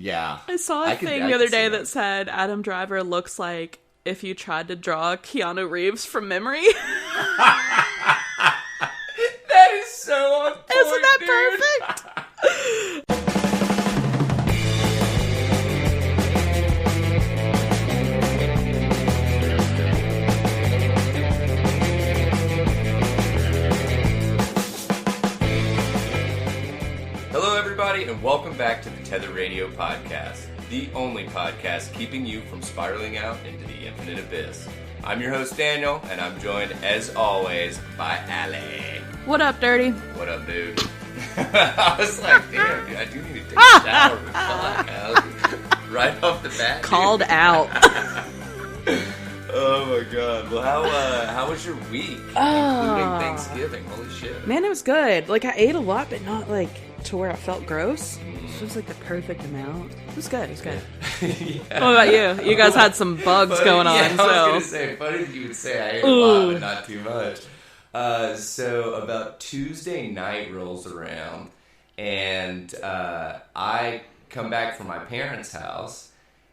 Yeah. I saw a thing the other day that said Adam Driver looks like if you tried to draw Keanu Reeves from memory. That is so on point, Isn't that dude? perfect? Hello, everybody, and welcome back to the Tether Radio Podcast, the only podcast keeping you from spiraling out into the infinite abyss. I'm your host, Daniel, and I'm joined, as always, by Allie. What up, Dirty? What up, dude? I was like, damn, dude, I do need to take a shower with Allie. Right off the bat. Called dude. out. Oh, my God. Well, how was your week? Including Thanksgiving. Holy shit. Man, it was good. Like, I ate a lot, but not, like, to where I felt gross. It was, like, the perfect amount. It was good. It was good. Yeah. What about you? You guys had some bugs going on, I was so... going to say, funny that you would say I ate a lot, but not too much. So about Tuesday night rolls around, and I come back from my parents' house,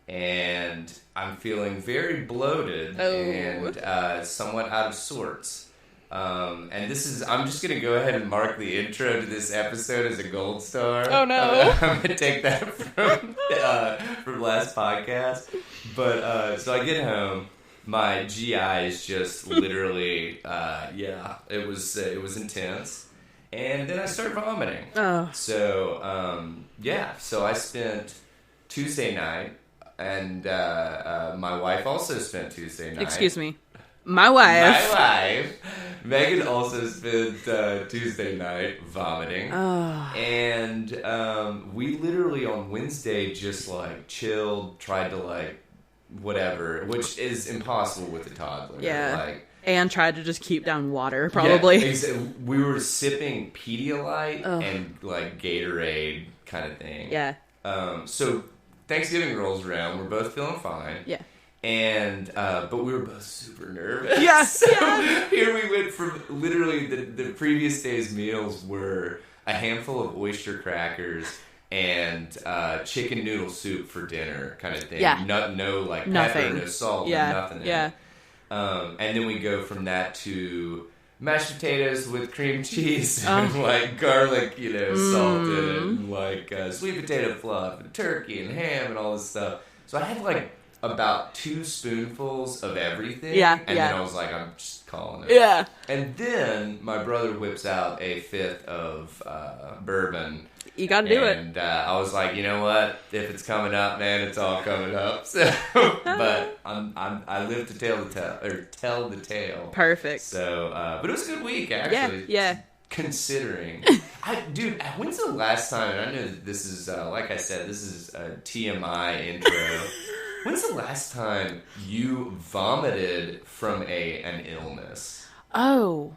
and I'm feeling very bloated and somewhat out of sorts. And this is, I'm just going to go ahead and mark the intro to this episode as a gold star. Oh, no. I'm going to take that from last podcast. But, so I get home, my GI is just literally, it was intense. And then I started vomiting. Oh. So, so I spent Tuesday night, and my wife also spent Tuesday night. Excuse me. My wife. Megan also spent Tuesday night vomiting. Oh. And we literally on Wednesday just like chilled, tried to like whatever, which is impossible with a toddler. Yeah. Like, and tried to just keep down water, probably. Yeah, we were sipping Pedialyte and like Gatorade kind of thing. Yeah. So Thanksgiving rolls around. We're both feeling fine. Yeah. And, but we were both super nervous. Yes. So here we went from literally the previous day's meals were a handful of oyster crackers and chicken noodle soup for dinner kind of thing. Yeah. No like nothing. Pepper, no salt, yeah. nothing. Yeah. And then we go from that to mashed potatoes with cream cheese and like garlic, salt in it, and like sweet potato fluff and turkey and ham and all this stuff. So I had like about 2 spoonfuls of everything. Yeah. And then I was like, I'm just calling it. Yeah. And then my brother whips out a 5th of bourbon. You got to do it. And I was like, you know what? If it's coming up, man, it's all coming up. So, but I live to tell the tale. Perfect. So, but it was a good week actually. Yeah. Considering, dude, when's the last time? And I know that this is, like I said, this is a TMI intro. When's the last time you vomited from an illness? Or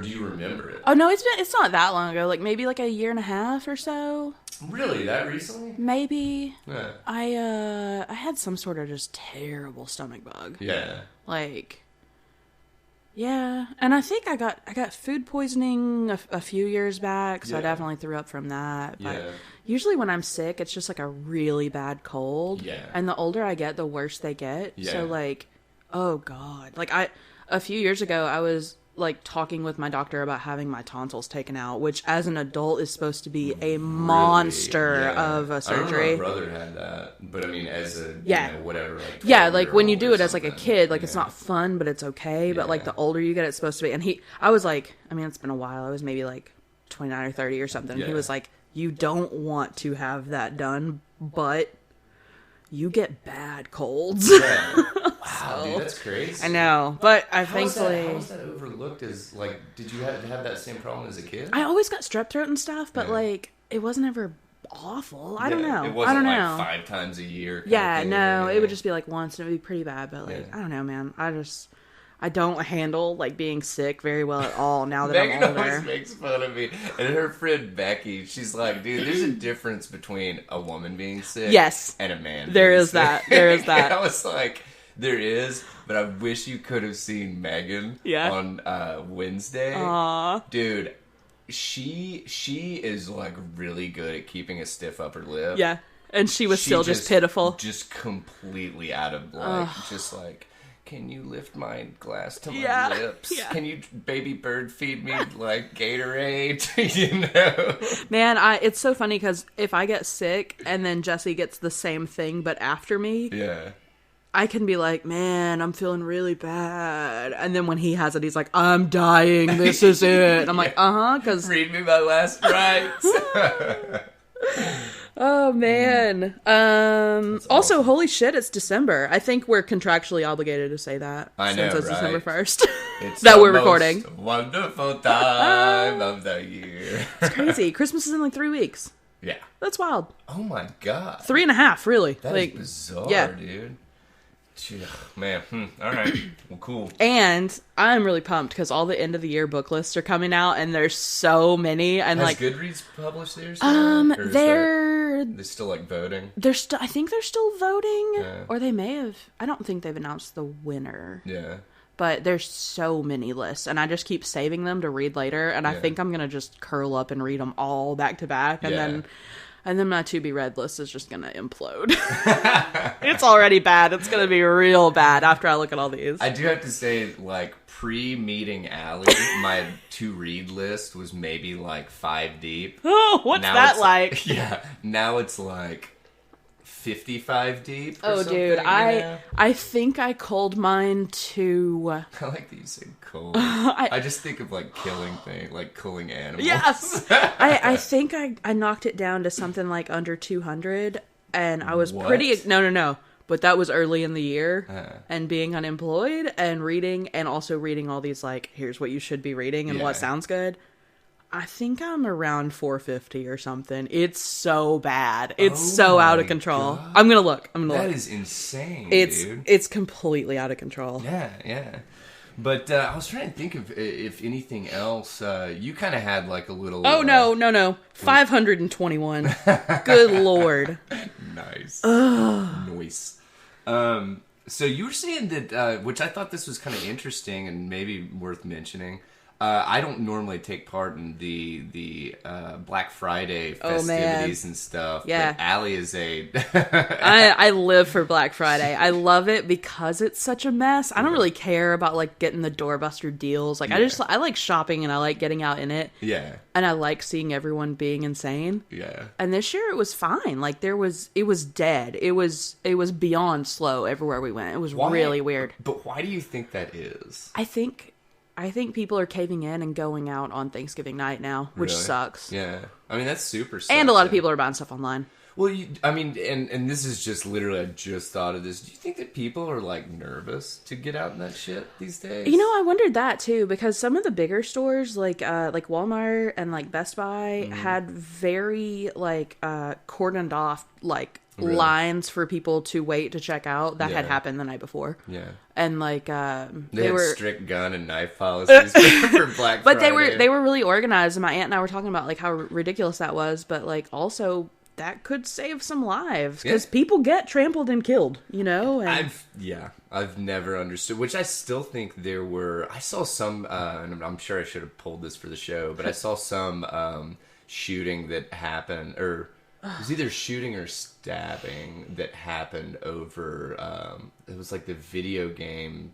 do you remember it? Oh no, it's not that long ago. Like maybe like a year and a half or so. Really, that recently? Maybe. Yeah. I had some sort of just terrible stomach bug. Yeah. Like. Yeah, and I think I got food poisoning a few years back, so I definitely threw up from that. But usually when I'm sick, it's just like a really bad cold. Yeah. And the older I get, the worse they get. Yeah. So like, oh God. Like a few years ago, I was like talking with my doctor about having my tonsils taken out, which as an adult is supposed to be a monster of a surgery. I remember my brother had that, but I mean as a whatever. Like like when you do it as like a kid, like it's not fun, but it's okay. But like the older you get, it's supposed to be. And I was like, I mean, it's been a while. I was maybe like 29 or 30 or something. Yeah. He was like, you don't want to have that done, but you get bad colds. Yeah. Wow, dude, that's crazy. I know, but How thankfully... was that overlooked as, like, did you have that same problem as a kid? I always got strep throat and stuff, but, like, it wasn't ever awful. I don't know. It wasn't, I don't like, know. 5 times a year. Yeah, no, it would just be, like, once, and it would be pretty bad, but, like, I don't know, man. I don't handle, like, being sick very well at all now that I'm older. Megan always makes fun of me. And her friend Becky, she's like, dude, there's a difference between a woman being sick and a man There being is sick. that. There is that. I was like, there is, but I wish you could have seen Megan on Wednesday. Aww. Dude, she is like really good at keeping a stiff upper lip. Yeah. And she was still just pitiful. Just completely out of like, just like, can you lift my glass to my lips? Yeah. Can you baby bird feed me like Gatorade? You know? Man, it's so funny because if I get sick and then Jesse gets the same thing but after me, I can be like, man, I'm feeling really bad. And then when he has it, he's like, I'm dying. This is it. And I'm like, because read me my last rites. Oh man. Also, holy shit, it's December. I think we're contractually obligated to say that. I know, since it's right? December 1st. It's that we're recording. Wonderful time of the year. It's crazy. Christmas is in like 3 weeks. Yeah. That's wild. Oh my god. 3.5, really. That is bizarre, dude. Man, all right. Well, cool. And I'm really pumped because all the end of the year book lists are coming out, and there's so many. And Has like Goodreads published theirs? They're still like voting. I think they're still voting, or they may have. I don't think they've announced the winner. Yeah. But there's so many lists, and I just keep saving them to read later. And I think I'm gonna just curl up and read them all back to back, and then my to be read list is just gonna implode. It's already bad. It's gonna be real bad after I look at all these. I do have to say, like, pre-meeting Allie, my to read list was maybe like 5 deep. Oh, what's that like? Yeah, now it's like 55 deep. Oh, dude, I think I culled mine to. I like that you say cull. I just think of like killing animals. Yes, I think I knocked it down to something like under 200, and I was pretty. No. But that was early in the year, and being unemployed and reading, and also reading all these like, here's what you should be reading and what sounds good. I think I'm around 450 or something. It's so bad. It's so out of control. God. I'm gonna look. That is insane, dude. It's completely out of control. Yeah. But I was trying to think of if anything else. You kind of had like a little. Oh no. 521. Good lord. Nice. Nice. So you were saying that, which I thought this was kind of interesting and maybe worth mentioning. I don't normally take part in the Black Friday festivities and stuff. Yeah, but Allie is a. I live for Black Friday. I love it because it's such a mess. I don't really care about like getting the doorbuster deals. Like I like shopping and I like getting out in it. Yeah, and I like seeing everyone being insane. Yeah, and this year it was fine. Like it was dead. It was beyond slow everywhere we went. It was really weird. But why do you think that is? I think people are caving in and going out on Thanksgiving night now, which sucks. Yeah. I mean, that's super sucks. And a lot of people are buying stuff online. Well, and this is just literally, I just thought of this. Do you think that people are, like, nervous to get out in that shit these days? You know, I wondered that, too, because some of the bigger stores, like Walmart and, like, Best Buy, had very, like, cordoned off, like, lines for people to wait to check out. That had happened the night before. Yeah. And like they had strict gun and knife policies for Black Friday. But they were really organized, and my aunt and I were talking about like how ridiculous that was, but like also that could save some lives because people get trampled and killed, you know. And I've never understood, which I still think I saw some and I'm sure I should have pulled this for the show, but I saw some shooting that happened, or it was either shooting or stabbing that happened over. It was like the video games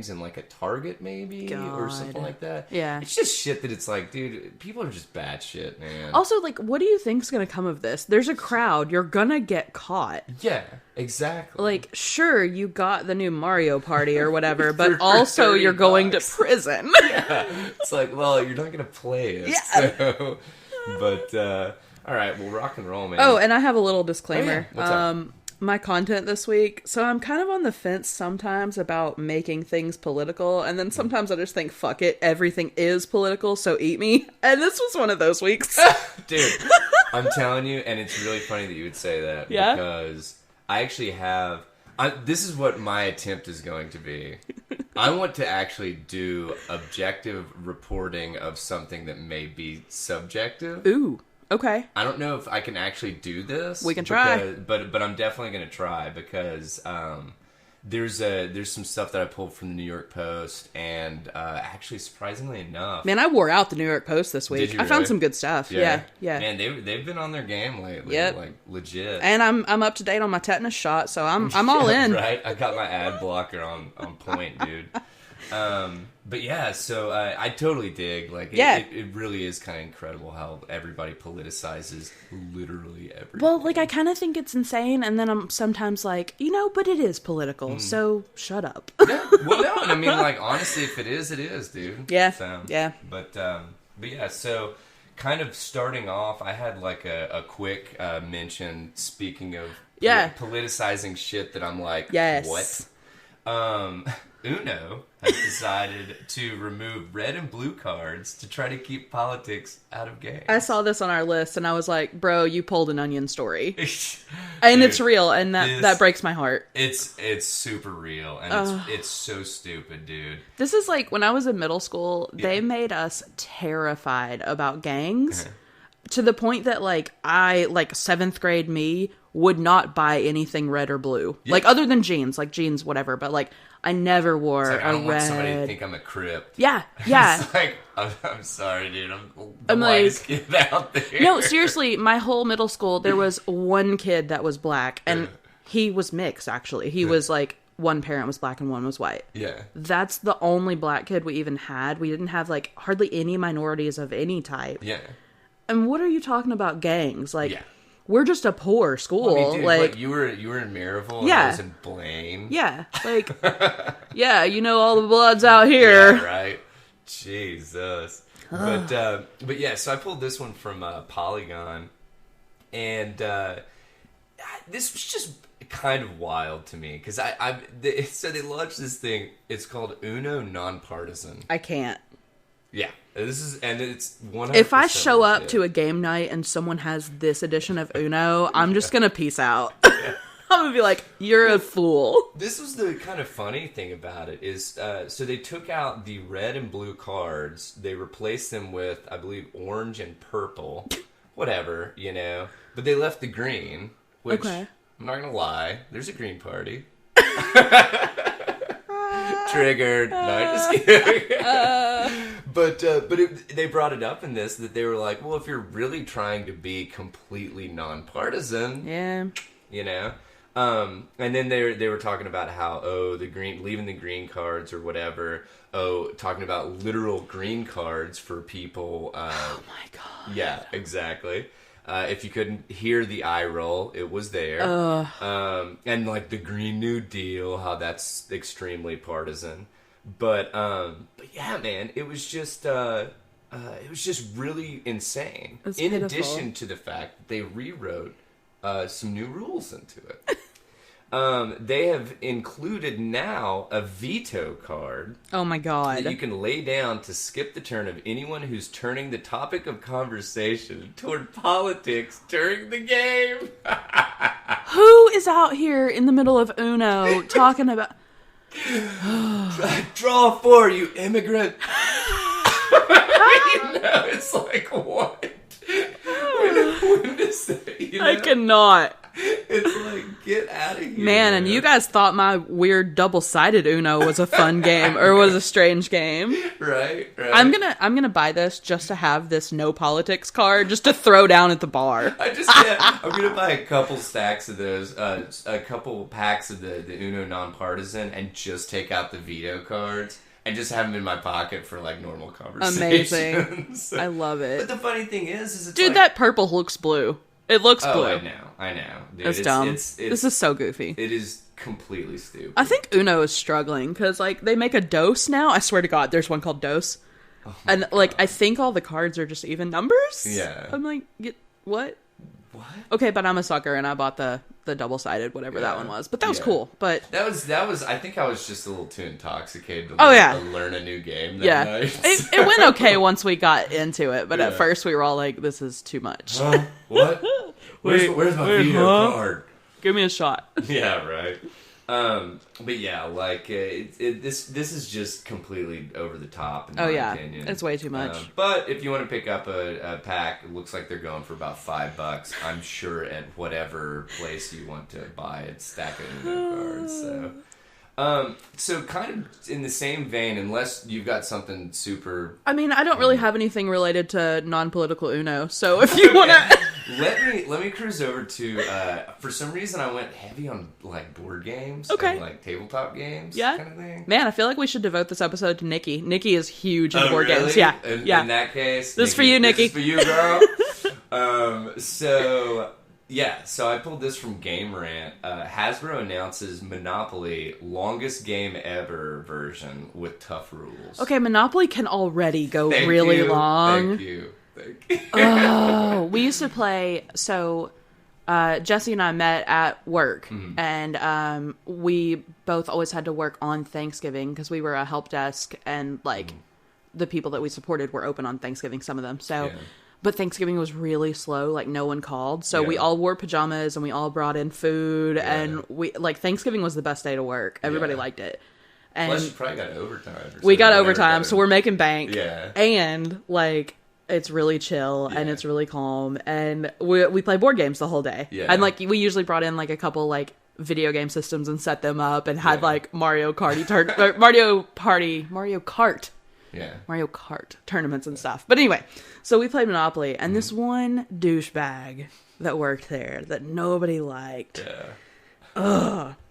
in like a Target maybe or something like that. Yeah, it's just shit that it's like, dude, people are just bad shit, man. Also, like, what do you think's gonna come of this? There's a crowd. You're gonna get caught. Yeah, exactly. Like, sure, you got the new Mario Party or whatever, but also you're going to prison. Yeah, it's like, well, you're not gonna play it. Yeah. So, but. All right, well, rock and roll, man. Oh, and I have a little disclaimer. What's up? My content this week, so I'm kind of on the fence sometimes about making things political, and then sometimes I just think, fuck it, everything is political, so eat me. And this was one of those weeks. Dude, I'm telling you, and it's really funny that you would say that, because I actually have... this is what my attempt is going to be. I want to actually do objective reporting of something that may be subjective. Ooh. Okay. I don't know if I can actually do this. We can try. But I'm definitely going to try because there's some stuff that I pulled from the New York Post, and actually, surprisingly enough, man, I wore out the New York Post this week. Did you I really? found some good stuff. Yeah. Man, they've been on their game lately. Yep. Like legit. And I'm up to date on my tetanus shot, so I'm all in. Right, I got my ad blocker on point, dude. But yeah, so I totally dig. Like, it really is kind of incredible how everybody politicizes literally everything. Well, like, I kind of think it's insane, and then I'm sometimes like, but it is political, so shut up. Yeah, well, no, and I mean, like, honestly, if it is, dude. Yeah, so, yeah. But yeah, so kind of starting off, I had like a quick mention, speaking of politicizing shit that I'm like, yes. What? Uno has decided to remove red and blue cards to try to keep politics out of games. I saw this on our list, and I was like, bro, you pulled an Onion story. And dude, it's real, and that breaks my heart. It's super real, and it's so stupid, dude. This is like, when I was in middle school, they made us terrified about gangs, to the point that, like, 7th grade me would not buy anything red or blue. Yeah. Like, other than jeans, whatever, but, like, I never wore I don't want red. Somebody to think I'm a Crip. Yeah. It's like, I'm sorry, dude. I'm the whitest kid out there. No, seriously, my whole middle school, there was one kid that was black, and he was mixed, actually. He was like, one parent was black and one was white. Yeah. That's the only black kid we even had. We didn't have, like, hardly any minorities of any type. Yeah. And what are you talking about gangs? Like, we're just a poor school. Well, I mean, dude, like, you were in Maryville and I was in Blaine. Yeah. Like, all the bloods out here. Yeah, right. Jesus. But yeah, so I pulled this one from Polygon, and this was just kind of wild to me because so they launched this thing. It's called Uno Nonpartisan. I can't. Yeah, it's 100%. If I show up to a game night and someone has this edition of Uno, I'm just gonna peace out. I'm gonna be like, "You're a fool." This was the kind of funny thing about it is, so they took out the red and blue cards. They replaced them with, I believe, orange and purple, whatever, But they left the green, which I'm not gonna lie, there's a green party. Triggered. No, just kidding. But they brought it up in this that they were like, well, if you're really trying to be completely nonpartisan, and then they were talking about how leaving the green cards or whatever. Talking about literal green cards for people. Oh my god. Yeah, exactly. If you couldn't hear the eye roll, it was there. And like the Green New Deal, how that's extremely partisan. But yeah, man, it was just really insane. That's in pitiful. Addition to the fact that they rewrote some new rules into it. They have included now a veto card. Oh my god. That you can lay down to skip the turn of anyone who's turning the topic of conversation toward politics during the game. Who is out here in the middle of Uno talking about... Draw 4, you immigrant. It's like, what? When does that, I cannot. It's like, get out of here. Man, and you guys thought my weird double-sided Uno was a fun game or was a strange game. Right. I'm gonna buy this just to have this no politics card just to throw down at the bar. I'm gonna buy a couple stacks of those, a couple packs of the Uno Nonpartisan, and just take out the veto cards and just have them in my pocket for like normal conversations. Amazing. I love it. But the funny thing is it's dude, like, that purple looks blue. It looks blue. I know. Dude, That's dumb. This is so goofy. It is completely stupid. I think Uno is struggling because, like, they make a dose now. I swear to God, there's one called Dose. And, like, I think all the cards are just even numbers. Yeah. I'm like, what? What? Okay, but I'm a sucker, and I bought the double-sided, whatever that one was. But that was cool. But that was. I think I was just a little too intoxicated to learn a new game that night. It went okay once we got into it, but at first we were all like, this is too much. What? Where's my veto card? Give me a shot. Yeah, right. But yeah, like this is just completely over the top in my opinion. It's way too much. But if you want to pick up a pack, it looks like they're going for about $5. I'm sure at whatever place you want to buy a stack of Uno cards. So So kind of in the same vein, unless you've got something super... I mean, I don't really have anything related to non-political Uno, so if you want to... Let me cruise over to, for some reason I went heavy on, like, board games. Okay. And, like, tabletop games. Yeah. Kind of thing. Man, I feel like we should devote this episode to Nikki. Nikki is huge in board really? games. Yeah. In that case... This is for you, Nikki. This is for you, girl. So I pulled this from Game Rant. Hasbro announces Monopoly longest game ever version with tough rules. Okay, Monopoly can already go really long. Thank you. Oh, we used to play. So Jesse and I met at work, and we both always had to work on Thanksgiving because we were a help desk, and like the people that we supported were open on Thanksgiving. Some of them, so. Yeah. But Thanksgiving was really slow, like no one called. So we all wore pajamas and we all brought in food and Thanksgiving was the best day to work. Everybody liked it. And plus you probably got overtime. We got overtime, so we're making bank. Yeah. And like it's really chill and it's really calm and we play board games the whole day. Yeah. And like we usually brought in like a couple like video game systems and set them up and had like Mario Kart tournaments and stuff. But anyway, so we played Monopoly, and this one douchebag that worked there that nobody liked.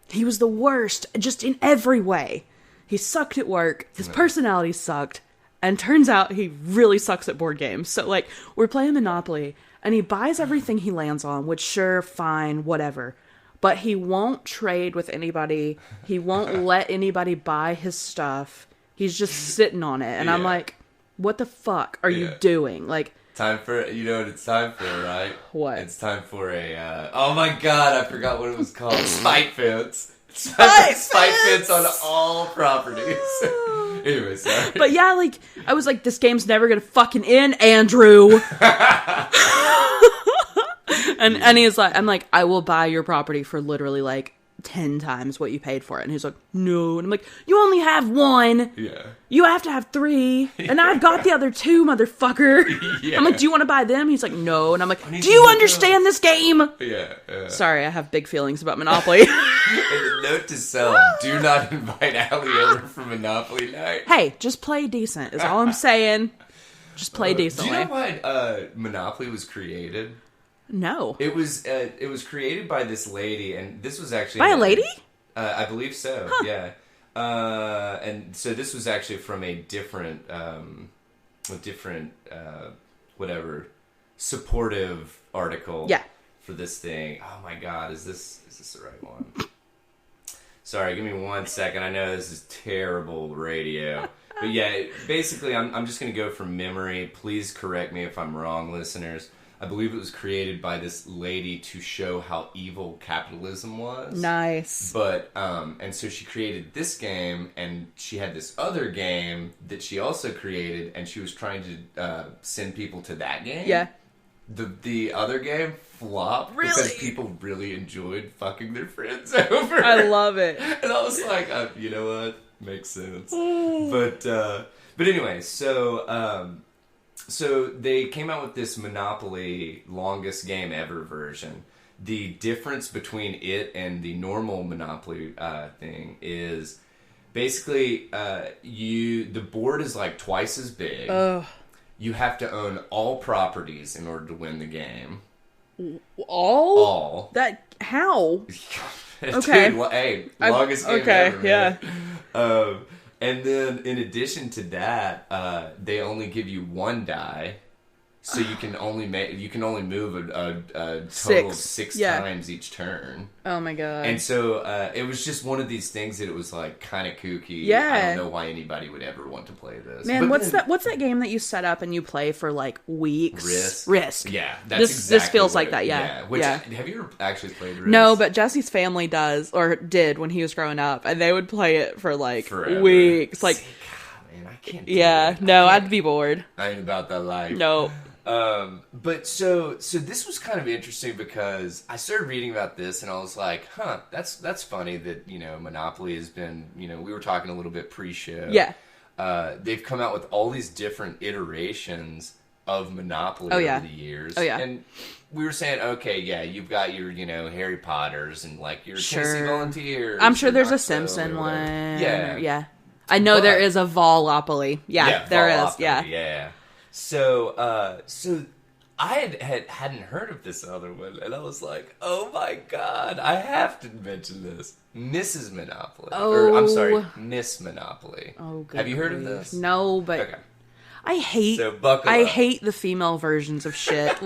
He was the worst, just in every way. He sucked at work, his personality sucked, and turns out he really sucks at board games. So, like, we're playing Monopoly, and he buys everything he lands on, which sure, fine, whatever. But he won't trade with anybody. He won't let anybody buy his stuff. He's just sitting on it. And I'm like, what the fuck are you doing? Like, time for, you know what it's time for, right? What? It's time for a, oh my god, I forgot what it was called. Spite fence. Spite fence on all properties. Anyway, sorry. But yeah, like, I was like, this game's never gonna fucking end, Andrew. And he's like, I'm like, I will buy your property for literally like 10 times what you paid for it. And he's like, no. And I'm like, you only have one. Yeah. You have to have 3. And I've got the other 2, motherfucker. Yeah. I'm like, do you want to buy them? He's like, no. And I'm like, do you understand this game? Yeah. Sorry, I have big feelings about Monopoly. And note to self, do not invite Allie over for Monopoly night. Hey, just play decent is all I'm saying. Just play decently. Do you know why Monopoly was created? No. It was created by this lady, and this was actually... By a lady? I believe so, yeah. And so this was actually from a different, supportive article for this thing. Oh my god, is this the right one? Sorry, give me 1 second. I know this is terrible radio. But yeah, basically, I'm just going to go from memory. Please correct me if I'm wrong, listeners. I believe it was created by this lady to show how evil capitalism was. Nice. But, and so she created this game, and she had this other game that she also created, and she was trying to send people to that game. Yeah. The other game flopped because people really enjoyed fucking their friends over. I love it. And I was like, you know what? Makes sense. But anyway, so they came out with this Monopoly longest game ever version. The difference between it and the normal Monopoly thing is basically the board is like twice as big. You have to own all properties in order to win the game. All? That how? Okay. Dude, hey, longest game ever. Yeah. And then, in addition to that, they only give you 1 die, so you can only move a total of 6 times each turn. Oh my god! And so it was just one of these things that it was like kind of kooky. Yeah, I don't know why anybody would ever want to play this. Man, what's that game that you set up and you play for like weeks? Risk. Yeah, this feels like that. Yeah. Have you ever actually played Risk? No, but Jesse's family does or did when he was growing up, and they would play it for like forever. Weeks. Like, man, I can't. I'd be bored. I ain't about that life. No. But so this was kind of interesting because I started reading about this and I was like, that's funny that, Monopoly has been, we were talking a little bit pre-show. Yeah. They've come out with all these different iterations of Monopoly over the years. Oh, yeah. And we were saying, okay, yeah, you've got your, Harry Potters and, like, your Tennessee Volunteers. I'm sure there's a Simpson one. Yeah. Yeah. I know there is a Volopoly. Yeah, there is. Yeah. Yeah. So, I hadn't heard of this other one, and I was like, oh my god, I have to mention this. Mrs. Monopoly. Oh. Or, I'm sorry, Miss Monopoly. Oh, good Have you heard of grief. this? No, but Okay. I hate buckle up. hate the female versions of shit.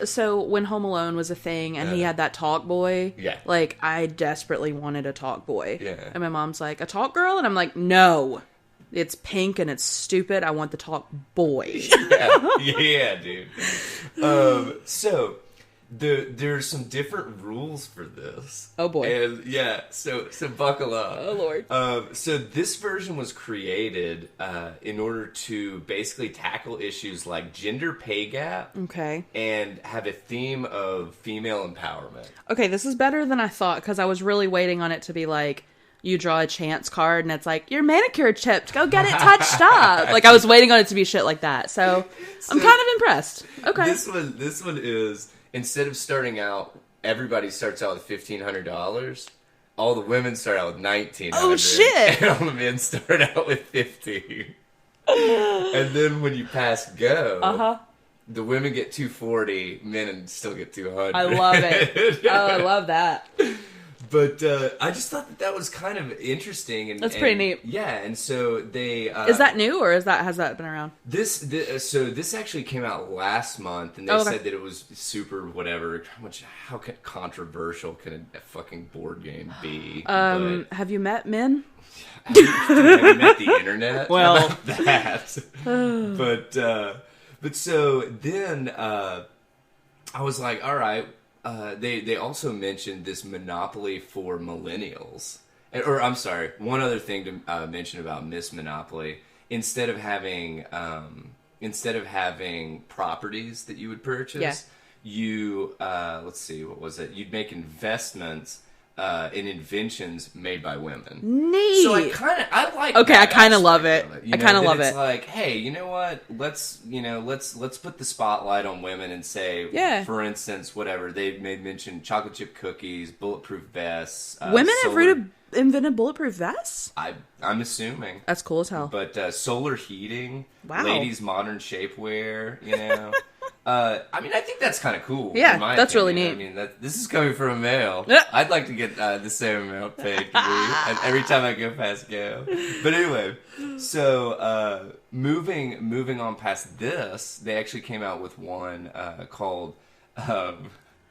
So when Home Alone was a thing and he had that talk boy, like, I desperately wanted a talk boy. Yeah. And my mom's like, a talk girl? And I'm like, no. It's pink and it's stupid. I want the talk boy. Yeah, dude. So there's some different rules for this. Oh boy. And so buckle up. Oh Lord. So this version was created in order to basically tackle issues like gender pay gap. Okay. And have a theme of female empowerment. Okay, this is better than I thought because I was really waiting on it to be like, you draw a chance card and it's like, your manicure chipped, go get it touched up. Like, I was waiting on it to be shit like that. So I'm kind of impressed. Okay. This one is, instead of starting out, everybody starts out with $1,500. All the women start out with $1,900. Oh shit! And all the men start out with $50. And then when you pass go, the women get $240, men still get $200. I love it. Oh, I love that. But I just thought that was kind of interesting. And, That's pretty neat. Yeah, and so they... is that new, or has that been around? So this actually came out last month, and they said that it was super whatever. How controversial can a fucking board game be? Have you met men? Have you met the internet? Well... About that. But so then I was like, all right... They also mentioned this Monopoly for millennials. Or, I'm sorry, one other thing to mention about Miss Monopoly. Instead of having properties that you would purchase, you, let's see, what was it? You'd make investments in inventions made by women. Neat. So I like. Okay, I kind of love it. I kind of love it. It's like, hey, you know what? Let's put the spotlight on women and say, for instance, whatever they mention, chocolate chip cookies, bulletproof vests. Women have invented bulletproof vests? I'm assuming. That's cool as hell. But solar heating, wow. Ladies' modern shapewear, I mean, I think that's kind of cool. Yeah, that's opinion. really neat. I mean, this is coming from a male. I'd like to get the same amount paid every time I go past go. But anyway, so moving on past this, they actually came out with one called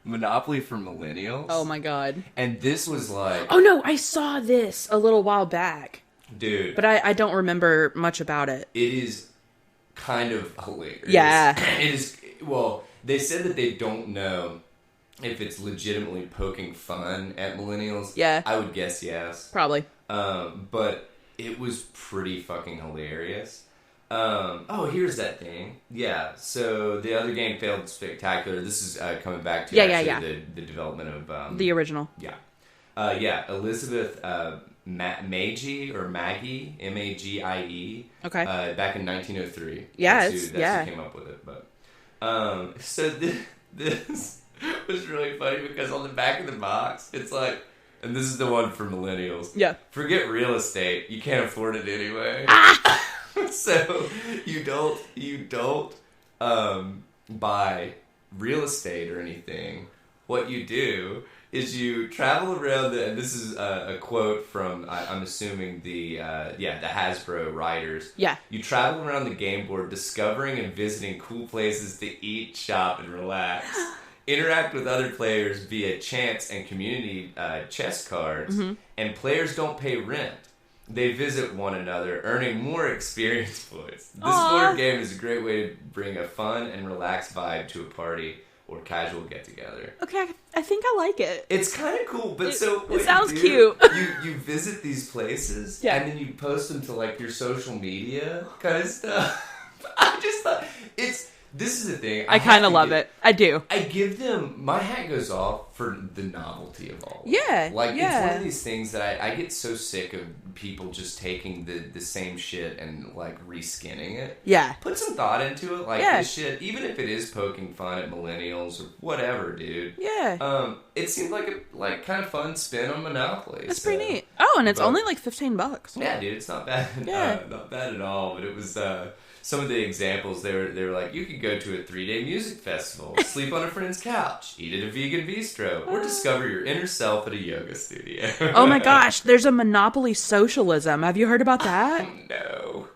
Monopoly for Millennials. Oh my god. And this was like... Oh no, I saw this a little while back. Dude. But I don't remember much about it. It is kind of hilarious. Yeah. It is... Well, they said that they don't know if it's legitimately poking fun at millennials. Yeah. I would guess yes. Probably. But it was pretty fucking hilarious. Here's that thing. Yeah, so the other game failed spectacular. This is coming back to the development of... the original. Yeah. Elizabeth Maggie, Magie. Okay. Back in 1903. Yeah, that's who came up with it. But so this was really funny because on the back of the box, it's like, and this is the one for millennials. Yeah. Forget real estate. You can't afford it anyway. So you don't buy real estate or anything. What you do is you travel around and this is a quote from, I'm assuming the Hasbro writers. Yeah. You travel around the game board discovering and visiting cool places to eat, shop, and relax. Interact with other players via chance and community chess cards. Mm-hmm. And players don't pay rent. They visit one another, earning more experience points. This board game is a great way to bring a fun and relaxed vibe to a party or casual get-together. Okay, I think I like it. It's kind of cool, but it sounds cute. You visit these places, yeah. And then you post them to, like, your social media kind of stuff. I just thought, This is the thing. I kind of love it. I do. I give them... My hat goes off for the novelty of all of it. Yeah, Like, it's one of these things that I get so sick of people just taking the same shit and, like, reskinning it. Yeah. Put some thought into it. Like, this shit, even if it is poking fun at millennials or whatever, dude. Yeah. It seemed like a kind of fun spin on Monopoly. It's pretty neat. Oh, and it's only like $15. Yeah, dude, it's not bad. Yeah. Not bad at all. But it was... some of the examples, they were like, you could go to a 3-day music festival, sleep on a friend's couch, eat at a vegan bistro, or discover your inner self at a yoga studio. Oh my gosh, there's a Monopoly socialism. Have you heard about that? No.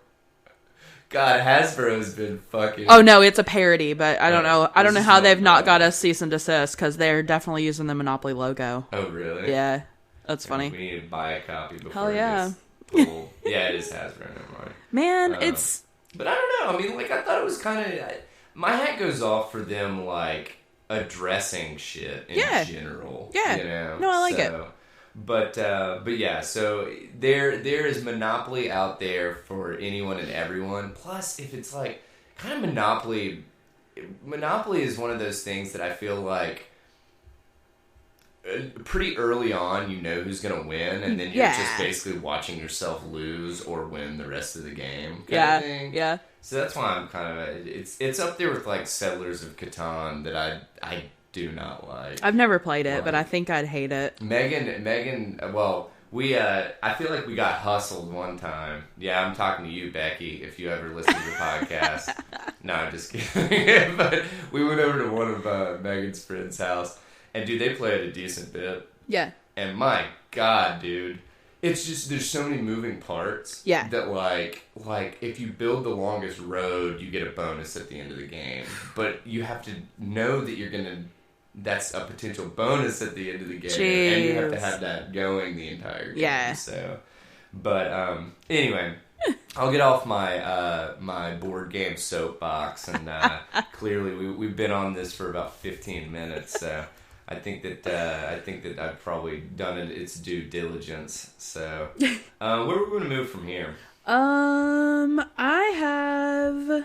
God, Hasbro's been fucking... Oh no, it's a parody, but I don't know. I don't know how they've not got a cease and desist, because they're definitely using the Monopoly logo. Oh, really? Yeah, that's funny. We need to buy a copy before Hell yeah. it gets pulled. Yeah, it is Hasbro, never mind. Man, it's... But I don't know. I mean, like, I thought it was kind of... My hat goes off for them, like, addressing shit in general. Yeah. You know? No, I like it. But yeah, so there is Monopoly out there for anyone and everyone. Plus, if it's, like, kind of Monopoly is one of those things that I feel like pretty early on, you know who's going to win, and then you're just basically watching yourself lose or win the rest of the game kind of thing. Yeah. So that's why I'm kind of... It's up there with, like, Settlers of Catan that I do not like. I've never played it, but I think I'd hate it. Megan, well, I feel like we got hustled one time. Yeah, I'm talking to you, Becky, if you ever listen to the podcast. No, I'm just kidding. But we went over to one of Megan's friend's house. And, dude, they played a decent bit. Yeah. And, my God, dude. It's just, there's so many moving parts. Yeah. That, like, if you build the longest road, you get a bonus at the end of the game. But you have to know that you're going to... That's a potential bonus at the end of the game. Jeez. And you have to have that going the entire game. Yeah. So, but, anyway... I'll get off my board game soapbox. And, clearly, we've been on this for about 15 minutes, so... I think that I've probably done its due diligence. So, where are we going to move from here? I have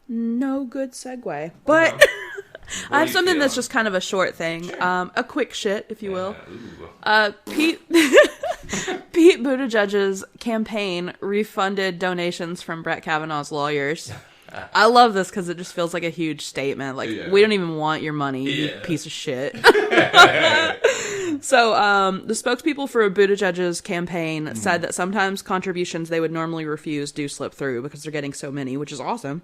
no good segue, but I have something that's just kind of a short thing. Sure. A quick shit, if you will. Pete Buttigieg's campaign refunded donations from Brett Kavanaugh's lawyers. I love this because it just feels like a huge statement. Like, we don't even want your money, you piece of shit. So, the spokespeople for Buttigieg's campaign said that sometimes contributions they would normally refuse do slip through because they're getting so many, which is awesome.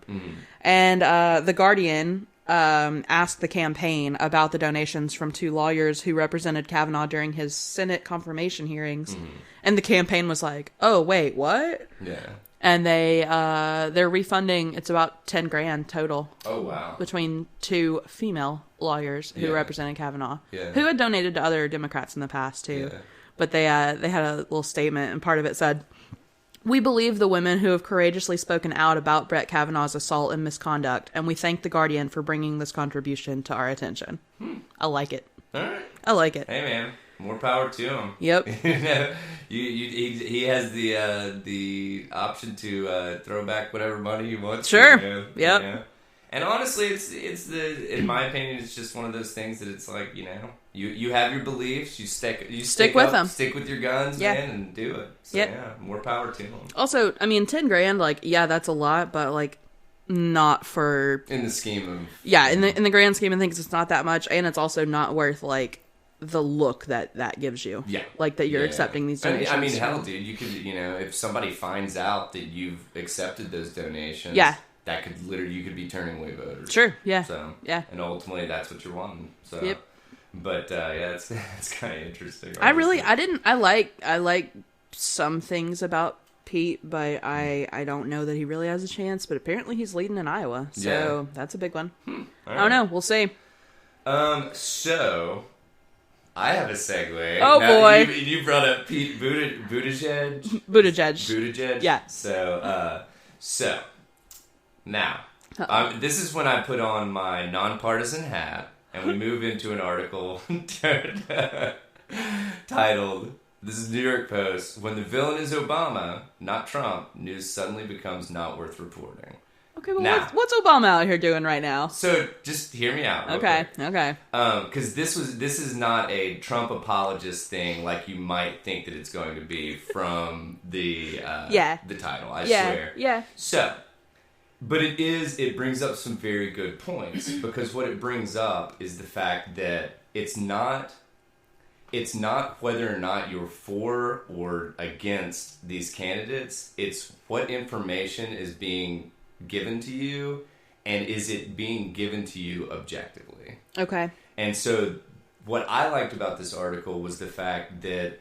And The Guardian asked the campaign about the donations from 2 lawyers who represented Kavanaugh during his Senate confirmation hearings. And the campaign was like, oh, wait, what? Yeah. And they're refunding, it's about $10,000 total. Oh, wow. Between 2 female lawyers who represented Kavanaugh. Yeah. Who had donated to other Democrats in the past, too. Yeah. But they had a little statement, and part of it said, "We believe the women who have courageously spoken out about Brett Kavanaugh's assault and misconduct, and we thank The Guardian for bringing this contribution to our attention." I like it. All right. I like it. Hey, man. More power to him. Yep. He has the option to throw back whatever money he wants. Sure. Yep. You know? And honestly, it's in my opinion, it's just one of those things that it's like, you have your beliefs, you stick with them, stick with your guns, man, and do it. So, more power to him. Also, I mean, $10,000, like, that's a lot, but like, not for in the scheme of in the grand scheme of things, it's not that much, and it's also not worth like the look that gives you. Yeah. Like that you're accepting these donations. I mean, hell, dude, you could, if somebody finds out that you've accepted those donations, that could literally, you could be turning away voters. Sure, yeah. So, yeah. And ultimately, that's what you're wanting. So, yep. But, it's kind of interesting. I like some things about Pete, but I don't know that he really has a chance, but apparently he's leading in Iowa. So, that's a big one. I don't know. We'll see. So... I have a segue. Oh, now, boy. You brought up Pete Buttigieg? Buttigieg. Yeah. So, now, this is when I put on my nonpartisan hat, and we move into an article titled, this is New York Post, "When the villain is Obama, not Trump, news suddenly becomes not worth reporting." Okay, well, now, what's Obama out here doing right now? So just hear me out. Okay. Because this is not a Trump apologist thing like you might think that it's going to be from the title. I swear. Yeah. So, but it brings up some very good points, because what it brings up is the fact that it's not whether or not you're for or against these candidates. It's what information is being given to you, and is it being given to you objectively? Okay. And so what I liked about this article was the fact that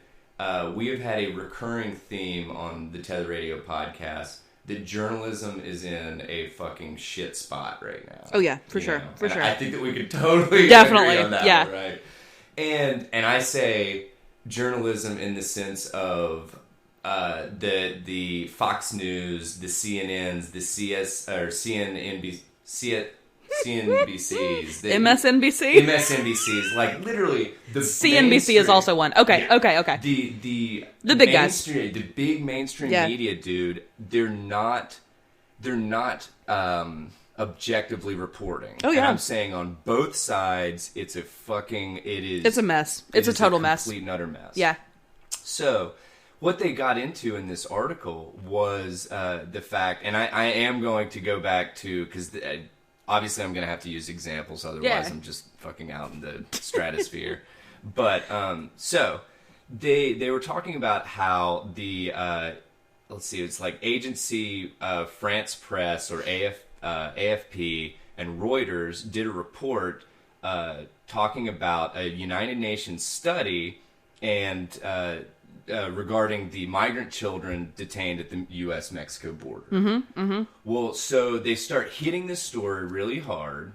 we have had a recurring theme on the Tether Radio podcast that journalism is in a fucking shit spot right now. Oh yeah, for sure. I think that we could totally definitely agree on that, yeah. Right? And I say journalism in the sense of the Fox News, the CNNs, the CNBCs, the MSNBCs, like literally the CNBC is also one. Okay. The big guys, the big mainstream media, dude. They're not objectively reporting. Oh yeah, and I'm saying on both sides, it's a mess. It's a total mess, complete and utter mess. Yeah. So, what they got into in this article was the fact, and I am going to go back to, because obviously I'm going to have to use examples, otherwise I'm just fucking out in the stratosphere. But so they were talking about how the let's see, it's like Agency France Press or AFP and Reuters did a report talking about a United Nations study and regarding the migrant children detained at the U.S.-Mexico border. Well, so they start hitting this story really hard,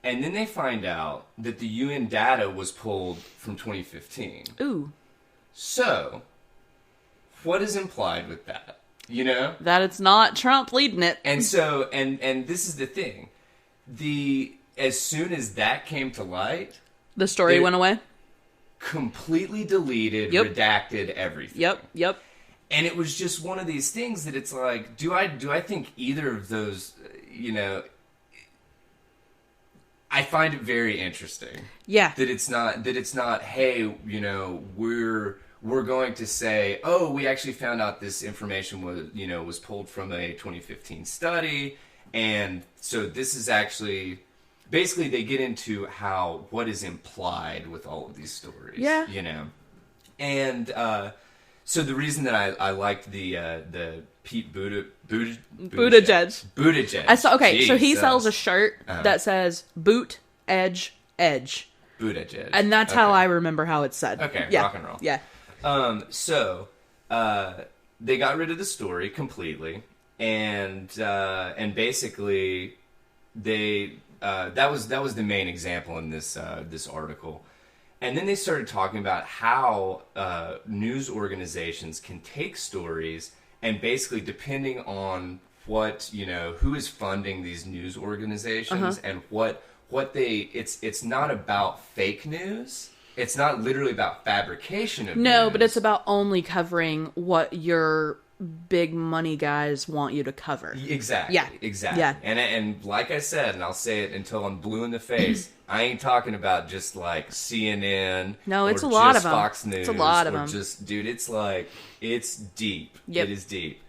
and then they find out that the UN data was pulled from 2015. Ooh. So, what is implied with that? You know? That it's not Trump leading it. And so, and this is the thing. As soon as that came to light, the story went away? Completely deleted, redacted everything. Yep. And it was just one of these things that it's like, do I think either of those, I find it very interesting. Yeah. That it's not, hey, we're going to say, oh, we actually found out this information was pulled from a 2015 study, and so this is actually, basically they get into what is implied with all of these stories. Yeah. And so the reason that I liked the Pete Buttigieg. I saw. Okay, Jeez, so he sells a shirt that says "Boot Edge Edge." Buttigieg. And that's how I remember how it's said. Okay, yeah. rock and roll. Yeah. So they got rid of the story completely, and basically they that was the main example in this article. And then they started talking about how news organizations can take stories and basically, depending on what, who is funding these news organizations and what they, it's not about fake news. It's not literally about fabrication of news. No, but it's about only covering what your big money guys want you to cover. Exactly. Yeah. Exactly. Yeah. And like I said, and I'll say it until I'm blue in the face, I ain't talking about just like CNN. No, it's or a lot just of them. Fox News. It's a lot of them. Just, dude, it's like, it's deep. Yep. It is deep.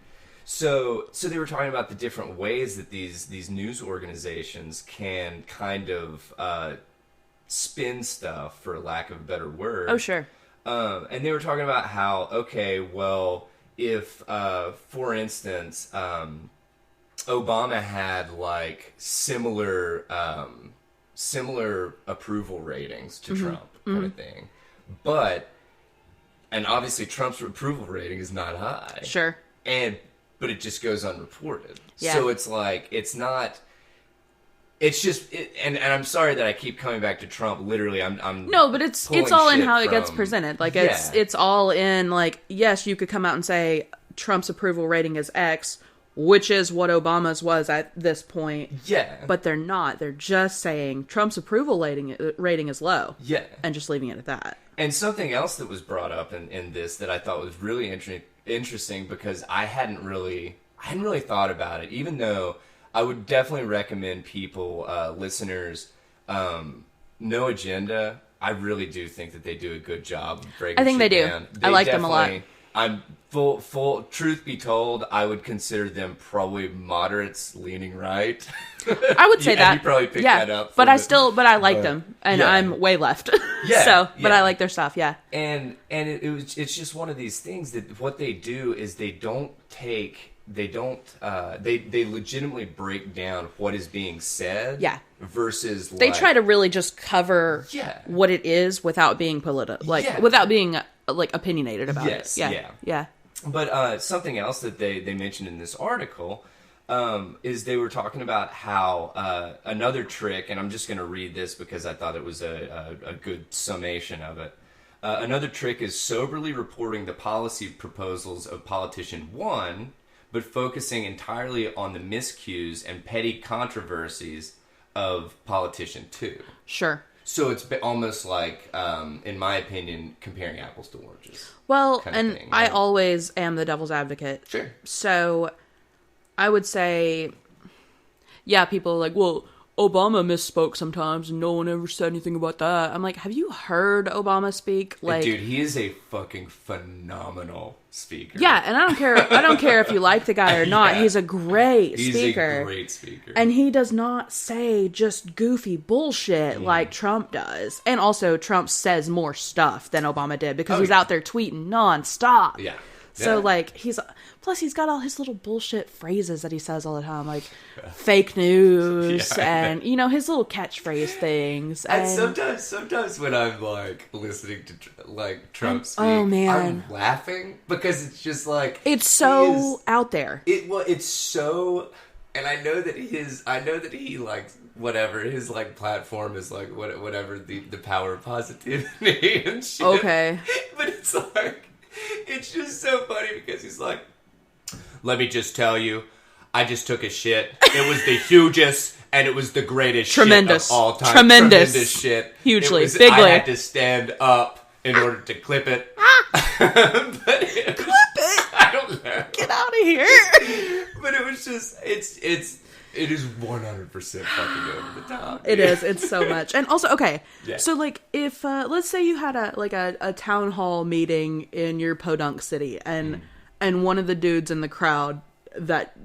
So they were talking about the different ways that these news organizations can kind of spin stuff, for lack of a better word. Oh, sure. And they were talking about how, okay, well, if, for instance, Obama had like similar approval ratings to Trump, kind of thing, and obviously Trump's approval rating is not high. Sure. But it just goes unreported. Yeah. So it's like, it's not. It's just, and I'm sorry that I keep coming back to Trump. Literally, I'm no, but it's all in how it gets presented. Like it's all in like, yes, you could come out and say Trump's approval rating is X, which is what Obama's was at this point. Yeah, but they're not. They're just saying Trump's approval rating is low. Yeah, and just leaving it at that. And something else that was brought up in this that I thought was really interesting because I hadn't really thought about it, even though I would definitely recommend people, listeners, No Agenda. I really do think that they do a good job of breaking. I think they do. Down. I like them a lot. I'm full. Truth be told, I would consider them probably moderates leaning right. I would say that. You probably picked that up. But I like them, and I'm way left. But I like their stuff. Yeah. And it's just one of these things that what they do is they legitimately break down what is being said. Yeah. Versus they try to really just cover what it is without being without being opinionated about it. Yeah. But something else that they mentioned in this article is they were talking about how another trick, and I'm just going to read this because I thought it was a good summation of it. Another trick is soberly reporting the policy proposals of politician 1, but focusing entirely on the miscues and petty controversies of politician 2. Sure. So it's almost like, in my opinion, comparing apples to oranges. Well, and thing, right? I always am the devil's advocate. Sure. So I would say, yeah, people are like, well, Obama misspoke sometimes and no one ever said anything about that. I'm like, have you heard Obama speak? Like, dude, he is a fucking phenomenal speaker. Yeah, and I don't care if you like the guy or not. Yeah. He's a great speaker. He's a great speaker. And he does not say just goofy bullshit like Trump does. And also Trump says more stuff than Obama did because he's out there tweeting nonstop. Yeah. So, plus he's got all his little bullshit phrases that he says all the time, like fake news and, his little catchphrase things. And sometimes when I'm, listening to, Trump speak, I'm laughing because it's just, it's so out there. It's so... And I know that he whatever his platform is whatever the power of positivity and shit. Okay. But it's just so funny because he's like, let me just tell you, I just took a shit. It was the hugest and it was the greatest shit of all time. Tremendous shit. Hugely. Bigly. I had to stand up in order to clip it. Clip it? I don't know. Get out of here. But it was just, it is 100% fucking over the top. It is. It's so much. And also, okay. Yeah. So, if, let's say you had a town hall meeting in your podunk city and one of the dudes in the crowd that,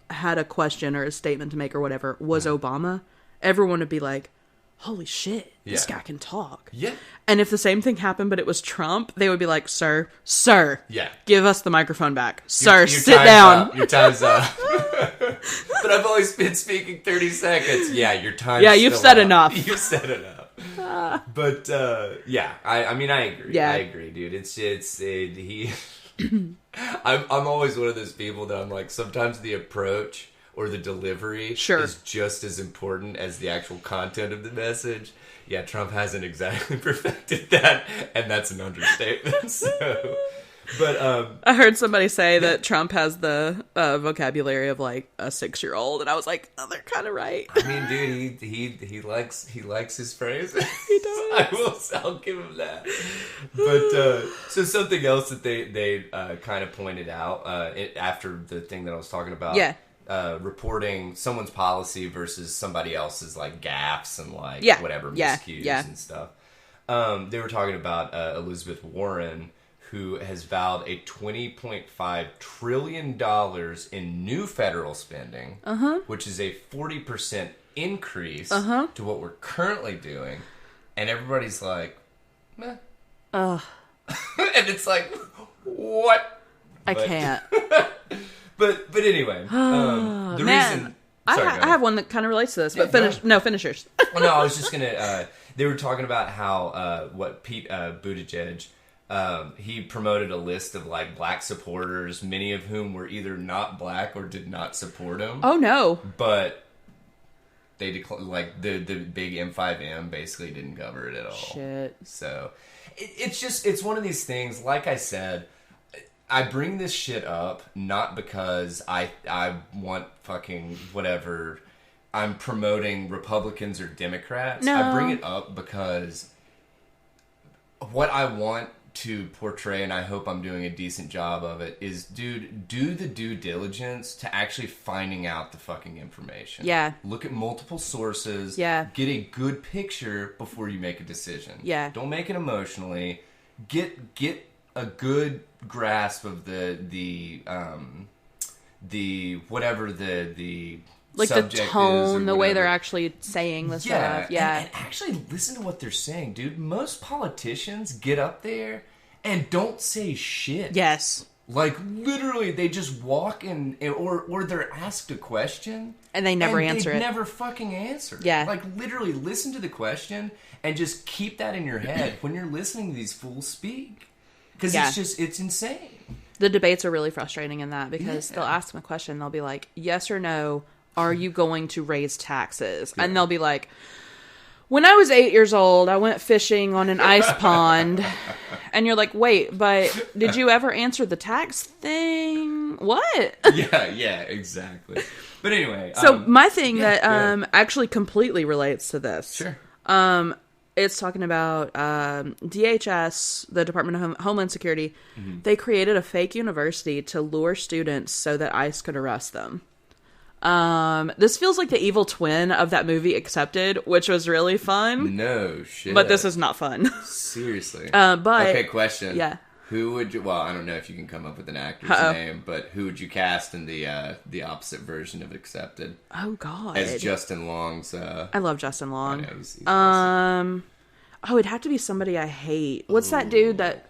had a question or a statement to make or whatever was Obama, everyone would be like, holy shit, this guy can talk. Yeah. And if the same thing happened, but it was Trump, they would be like, sir, give us the microphone back. Sir, sit down. Your time's up. But I've always been speaking 30 seconds. Yeah, your time's you've said enough. You've said enough. But, I mean, I agree. Yeah. I agree, dude. I'm always one of those people that I'm like, sometimes the approach or the delivery is just as important as the actual content of the message. Yeah, Trump hasn't exactly perfected that, and that's an understatement. So, but I heard somebody say that Trump has the vocabulary of a 6-year-old, and I was like, oh, they're kind of right. I mean, dude, he likes his phrases. He does. I'll give him that. But so something else that they kind of pointed out after the thing that I was talking about. Yeah. Reporting someone's policy versus somebody else's gaffes and whatever miscues and stuff. They were talking about Elizabeth Warren, who has vowed a $20.5 trillion in new federal spending, which is a 40% increase to what we're currently doing. And everybody's like, meh. And it's like, what? I can't. But anyway, the reason... I have one that kind of relates to this, but finish yours. Well, no, I was just going to... they were talking about how Pete Buttigieg, he promoted a list of black supporters, many of whom were either not black or did not support him. Oh, no. But they declared, the big M5M basically didn't cover it at all. Shit. So it's one of these things, like I said... I bring this shit up not because I want fucking whatever. I'm promoting Republicans or Democrats. No. I bring it up because what I want to portray, and I hope I'm doing a decent job of it, is, dude, do the due diligence to actually finding out the fucking information. Yeah. Look at multiple sources. Yeah. Get a good picture before you make a decision. Yeah. Don't make it emotionally. Get a good grasp of the whatever the like the tone, the way they're whatever. Actually saying the stuff. Yeah. And actually listen to what they're saying, dude. Most politicians get up there and don't say shit. Yes. Like, literally, they just walk in, or they're asked a question. And they never answer it. They never fucking answer it. Yeah. Like, literally, listen to the question and just keep that in your head when you're listening to these fools speak. Because it's insane. The debates are really frustrating in that because they'll ask them a question. They'll be like, yes or no, are you going to raise taxes? Yeah. And they'll be like, when I was 8 years old, I went fishing on an ice pond. And you're like, wait, but did you ever answer the tax thing? What? Yeah, exactly. But anyway. So my thing that actually completely relates to this. Sure. It's talking about DHS, the Department of Homeland Security. Mm-hmm. They created a fake university to lure students so that ICE could arrest them. This feels like the evil twin of that movie Accepted, which was really fun. No shit. But this is not fun. Seriously. But okay, question. Yeah. Who would you? Well, I don't know if you can come up with an actor's name, but who would you cast in the opposite version of Accepted? Oh God. As Justin Long's. I love Justin Long. I know, he's awesome. Oh, it'd have to be somebody I hate. What's that dude that?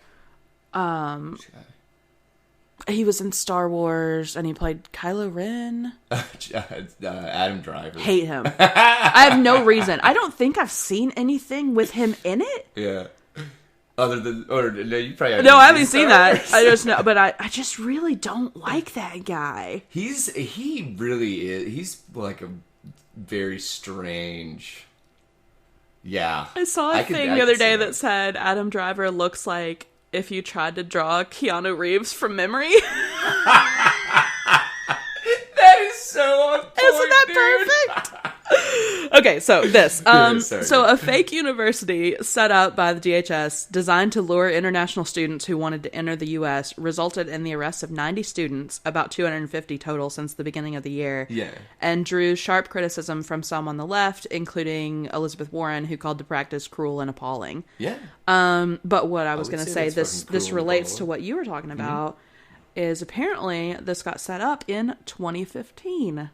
He was in Star Wars and he played Kylo Ren. Adam Driver. Hate him. I have no reason. I don't think I've seen anything with him in it. Yeah. Other than, or no, you probably haven't. No, I haven't seen that. I just know, but I just really don't like that guy. He really is. He's like a very strange. Yeah. I saw a thing the other day that said Adam Driver looks like if you tried to draw Keanu Reeves from memory. That is so on point, Isn't that perfect? Okay, so this. So a fake university set up by the DHS designed to lure international students who wanted to enter the U.S. resulted in the arrest of 90 students, about 250 total since the beginning of the year. Yeah. And drew sharp criticism from some on the left, including Elizabeth Warren, who called the practice cruel and appalling. Yeah. But what I was going to say, this relates to what you were talking about, is apparently this got set up in 2015,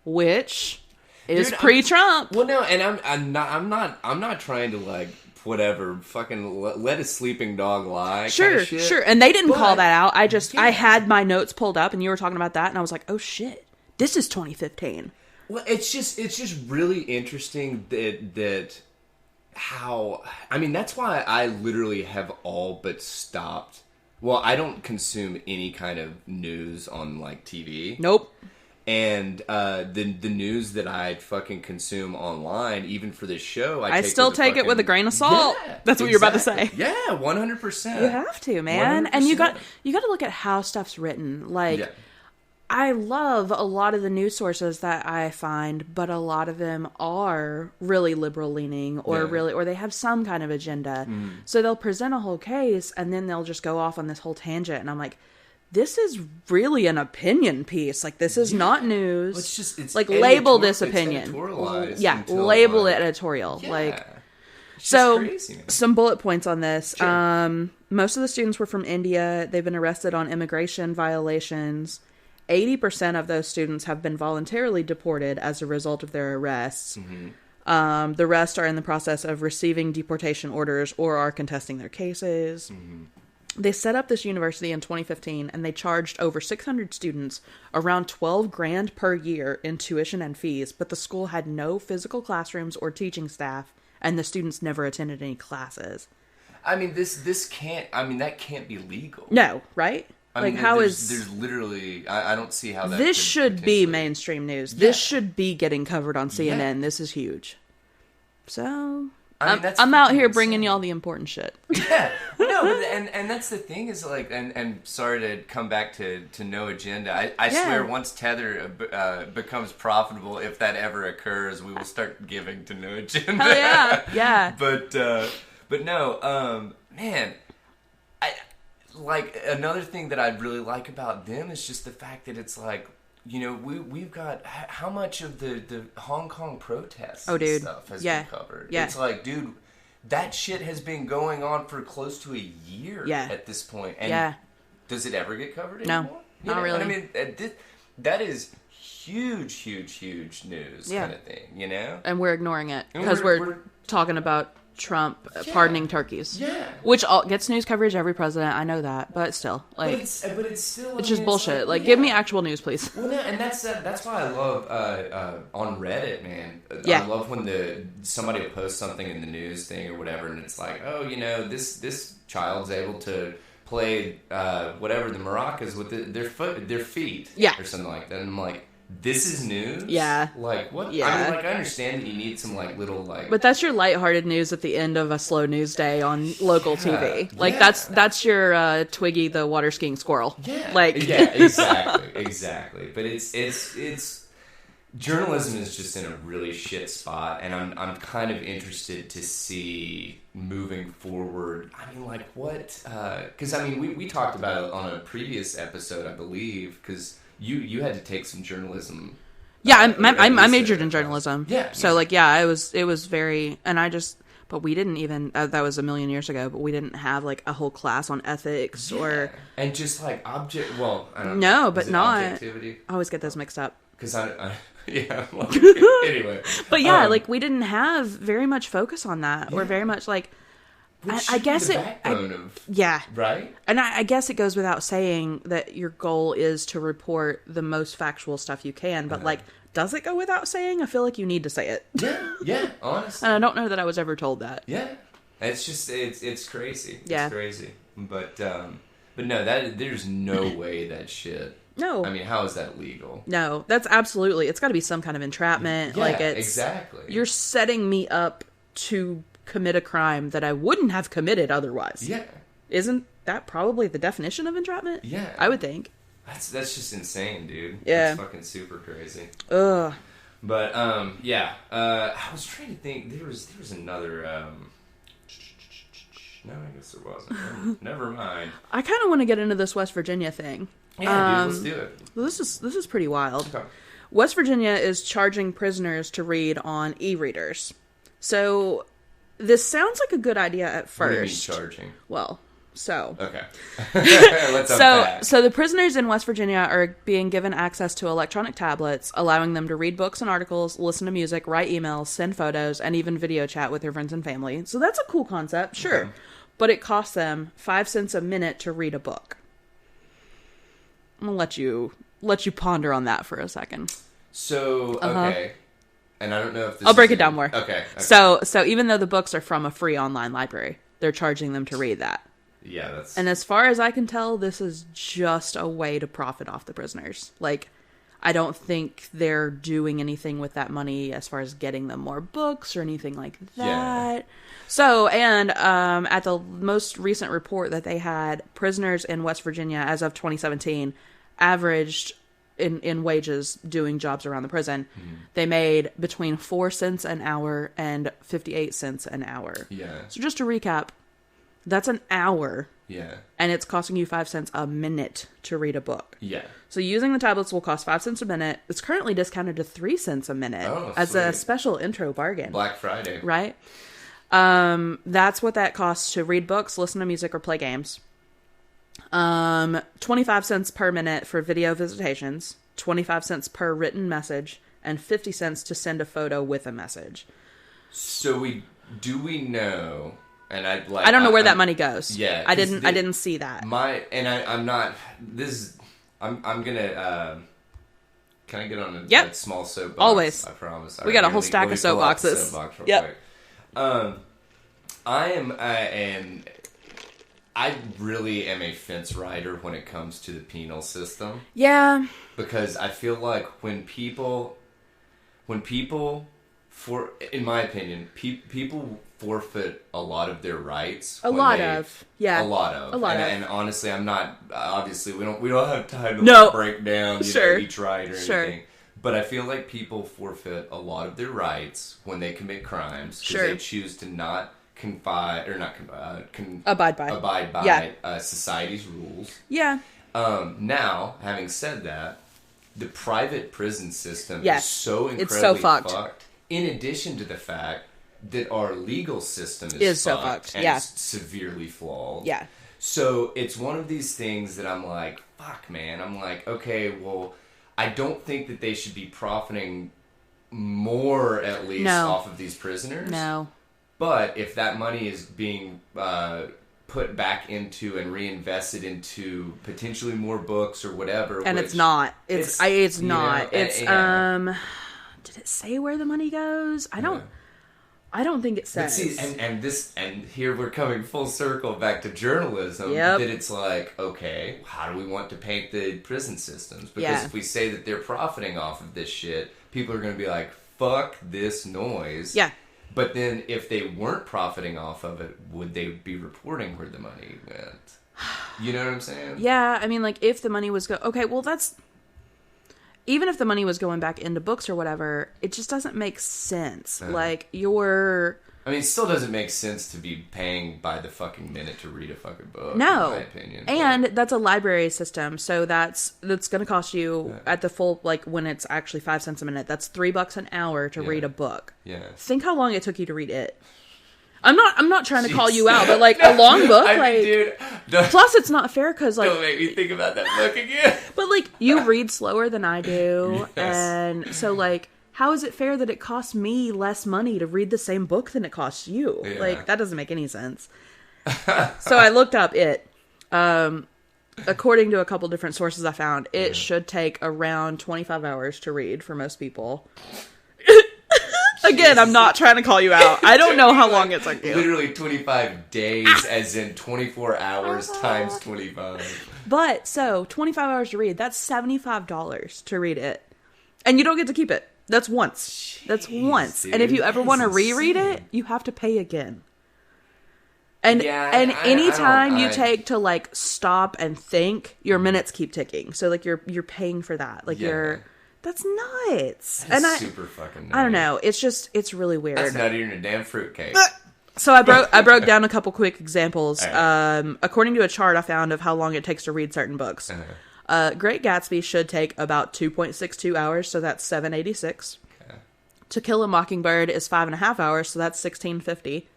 which is pre-Trump. Well, no, and I'm not trying to like whatever fucking let a sleeping dog lie. Sure, kind of shit. Sure, and they didn't call that out. I had my notes pulled up, and you were talking about that, and I was like, oh shit, this is 2015. Well, it's just really interesting that how, I mean, that's why I literally have all but stopped. Well, I don't consume any kind of news on like TV. Nope. And the news that I fucking consume online, even for this show, I still take it with a grain of salt. Yeah, that's what you're about to say. Yeah, 100%. You have to, man. 100%. And you got to look at how stuff's written. Like, I love a lot of the news sources that I find, but a lot of them are really liberal leaning or they have some kind of agenda. So they'll present a whole case and then they'll just go off on this whole tangent. And I'm like, this is really an opinion piece. Like, this is not news. It's like, label this opinion. Label it editorial. Yeah. Like, so crazy, some bullet points on this. Sure. Most of the students were from India. They've been arrested on immigration violations. 80% of those students have been voluntarily deported as a result of their arrests. Mm-hmm. The rest are in the process of receiving deportation orders or are contesting their cases. Mm-hmm. They set up this university in 2015 and they charged over 600 students around $12,000 per year in tuition and fees, but the school had no physical classrooms or teaching staff and the students never attended any classes. I mean, that can't be legal. No, right? There's literally, I don't see how that this should be mainstream news. Yeah. This should be getting covered on CNN. Yeah. This is huge. So, I'm out here bringing y'all the important shit. Yeah. No, and that's the thing is like, and sorry to come back to no agenda. I swear once Tether becomes profitable, if that ever occurs, we will start giving to no agenda. Hell yeah. Yeah. But no, man. like, another thing that I really like about them is just the fact that it's like, you know, we've got how much of the Hong Kong protests and stuff has been covered. Yeah. It's like, dude, that shit has been going on for close to a year at this point. And does it ever get covered anymore? No, not really. I mean, that is huge news kind of thing, you know? And we're ignoring it because we're talking about Trump pardoning turkeys. Yeah. Which gets news coverage, every president, I know that, but still. Like, but it's still... It's just bullshit. Like, give me actual news, please. Well, no, and that's why I love, on Reddit, man. I love when somebody will post something in the news thing or whatever, and it's like, oh, you know, this child's able to play, whatever, the maracas with their feet. Yeah. Or something like that. And I'm like, this is news? Yeah. Like, what? Yeah. I mean, like, I understand that you need some, like, little, like... But that's your lighthearted news at the end of a slow news day on local TV. Like, that's your Twiggy the water skiing squirrel. Yeah. Like... Yeah, exactly. But it's... Journalism is just in a really shit spot, and I'm kind of interested to see moving forward. I mean, like, what... Because, I mean, we talked about it on a previous episode, I believe, because... You had to take some journalism. Yeah, I majored in journalism. Yeah. So, like, it was very... And but we didn't even... that was a million years ago, but we didn't have, like, a whole class on ethics or... And just, like, well, I don't know. No, but not... Objectivity? I always get those mixed up. Because yeah. Well, anyway. But yeah, like, we didn't have very much focus on that. Or very much, like... I guess right? And I guess it goes without saying that your goal is to report the most factual stuff you can, but like, does it go without saying? I feel like you need to say it. Yeah, honestly. And I don't know that I was ever told that. Yeah. It's just, it's crazy. Yeah. It's crazy. But no, there's no way that shit. No. I mean, how is that legal? No, that's absolutely, it's got to be some kind of entrapment. Yeah, like it's, exactly. You're setting me up to commit a crime that I wouldn't have committed otherwise. Yeah. Isn't that probably the definition of entrapment? Yeah. I would think. That's just insane, dude. Yeah. That's fucking super crazy. Ugh. But, I was trying to think, there was another, no, I guess there wasn't. Never mind. I kind of want to get into this West Virginia thing. Yeah, dude, let's do it. This is pretty wild. Okay. West Virginia is charging prisoners to read on e-readers. So... This sounds like a good idea at first. What do you mean charging? Well, so... Okay. Let's unpack. So the prisoners in West Virginia are being given access to electronic tablets, allowing them to read books and articles, listen to music, write emails, send photos, and even video chat with their friends and family. So that's a cool concept, sure. Okay. But it costs them 5 cents a minute to read a book. I'm going to let you ponder on that for a second. So, okay. And I don't know if this I'll break it down more. Okay. So even though the books are from a free online library, they're charging them to read that. Yeah, that's... And as far as I can tell, this is just a way to profit off the prisoners. Like, I don't think they're doing anything with that money as far as getting them more books or anything like that. Yeah. So, and at the most recent report that they had, prisoners in West Virginia as of 2017 averaged... In wages doing jobs around the prison, they made between 4 cents an hour and 58 cents an hour. Yeah. So just to recap, that's an hour. Yeah. And it's costing you 5 cents a minute to read a book. Yeah. So using the tablets will cost 5 cents a minute. It's currently discounted to 3 cents a minute as a special intro bargain. Black Friday. Right? That's what that costs to read books, listen to music, or play games. 25 cents per minute for video visitations, 25 cents per written message, and 50 cents to send a photo with a message. So we know, and I don't know where that money goes. Yeah, I didn't see that. I'm gonna. Can I get on a small soapbox? Always. I promise. We got a whole stack of soapboxes. Quick. I really am a fence rider when it comes to the penal system. Yeah. Because I feel like when people, in my opinion, people forfeit a lot of their rights. A lot of. And honestly, I'm not, obviously, we don't have time to break down each right or anything. But I feel like people forfeit a lot of their rights when they commit crimes because they choose to not abide by society's rules. Yeah. Now, having said that, the private prison system is so incredibly fucked. In addition to the fact that our legal system is so fucked and is severely flawed. Yeah. So it's one of these things that I'm like, fuck, man. I'm like, okay, well, I don't think that they should be profiting more, at least, off of these prisoners. No. But if that money is being put back into and reinvested into potentially more books or whatever, and it's not. It's not. Did it say where the money goes? I don't think it says. But see, and here we're coming full circle back to journalism. That it's like, okay, how do we want to paint the prison systems? Because if we say that they're profiting off of this shit, people are going to be like, fuck this noise. Yeah. But then if they weren't profiting off of it, would they be reporting where the money went? You know what I'm saying? Yeah, I mean, like, if the money was okay, well, that's... Even if the money was going back into books or whatever, it just doesn't make sense. Like, I mean, it still doesn't make sense to be paying by the fucking minute to read a fucking book, no. in my opinion. And that's a library system, so that's going to cost you at the full, like, when it's actually 5 cents a minute, that's $3 an hour to read a book. Yeah. Think how long it took you to read it. I'm not trying to call you out, but like a long book, dude, plus it's not fair because like don't make me think about that book again. But like you read slower than I do, and so like how is it fair that it costs me less money to read the same book than it costs you? Yeah. Like that doesn't make any sense. So I looked up it. According to a couple different sources I found, it should take around 25 hours to read for most people. Again, I'm not trying to call you out. I don't know how long it took you. Literally 25 days, as in 24 hours times 25. But, so, 25 hours to read, that's $75 to read it. And you don't get to keep it. That's once. That's once. Dude, and if you ever want to reread it, you have to pay again. And anytime you take to, like, stop and think, your minutes keep ticking. So, like, you're paying for that. Like, that's nuts. That is super fucking nuts. I don't know. It's really weird. That's nuttier than a damn fruitcake. So I broke down a couple quick examples. Right. According to a chart I found of how long it takes to read certain books. Great Gatsby should take about 2.62 hours, so that's 786. Okay. To Kill a Mockingbird is 5.5 hours, so that's 1650.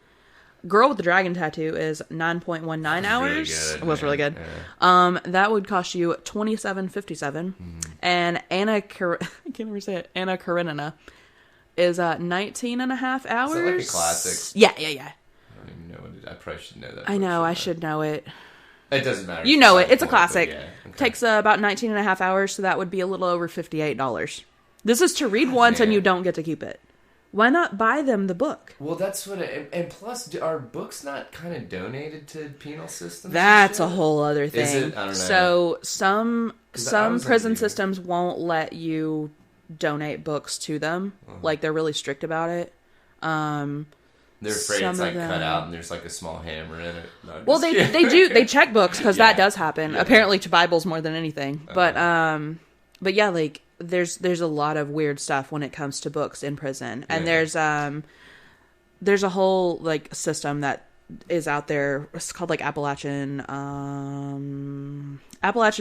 Girl with the Dragon Tattoo is 9.19 hours. Really good, it was really good. Yeah. That would cost you $27.57. And I can't ever say it. Anna Karenina is 19.5 hours. Is that like a classic? Yeah. I don't even know what it is. I probably should know that. I know. I should know it. It doesn't matter. You know it. It's a classic. Yeah. Okay. Takes about 19.5 hours, so that would be a little over $58. This is to read once and you don't get to keep it. Why not buy them the book? Well, that's what and plus, are books not kind of donated to penal systems? That's a whole other thing. Is it? I don't know. So some prison systems won't let you donate books to them. Like, they're really strict about it. They're afraid it's like cut out and there's like a small hammer in it. No, well, they do. They check books because that does happen. Yeah. Apparently to Bibles more than anything. But yeah, like, there's a lot of weird stuff when it comes to books in prison, and there's a whole like system that is out there. It's called like Appalachian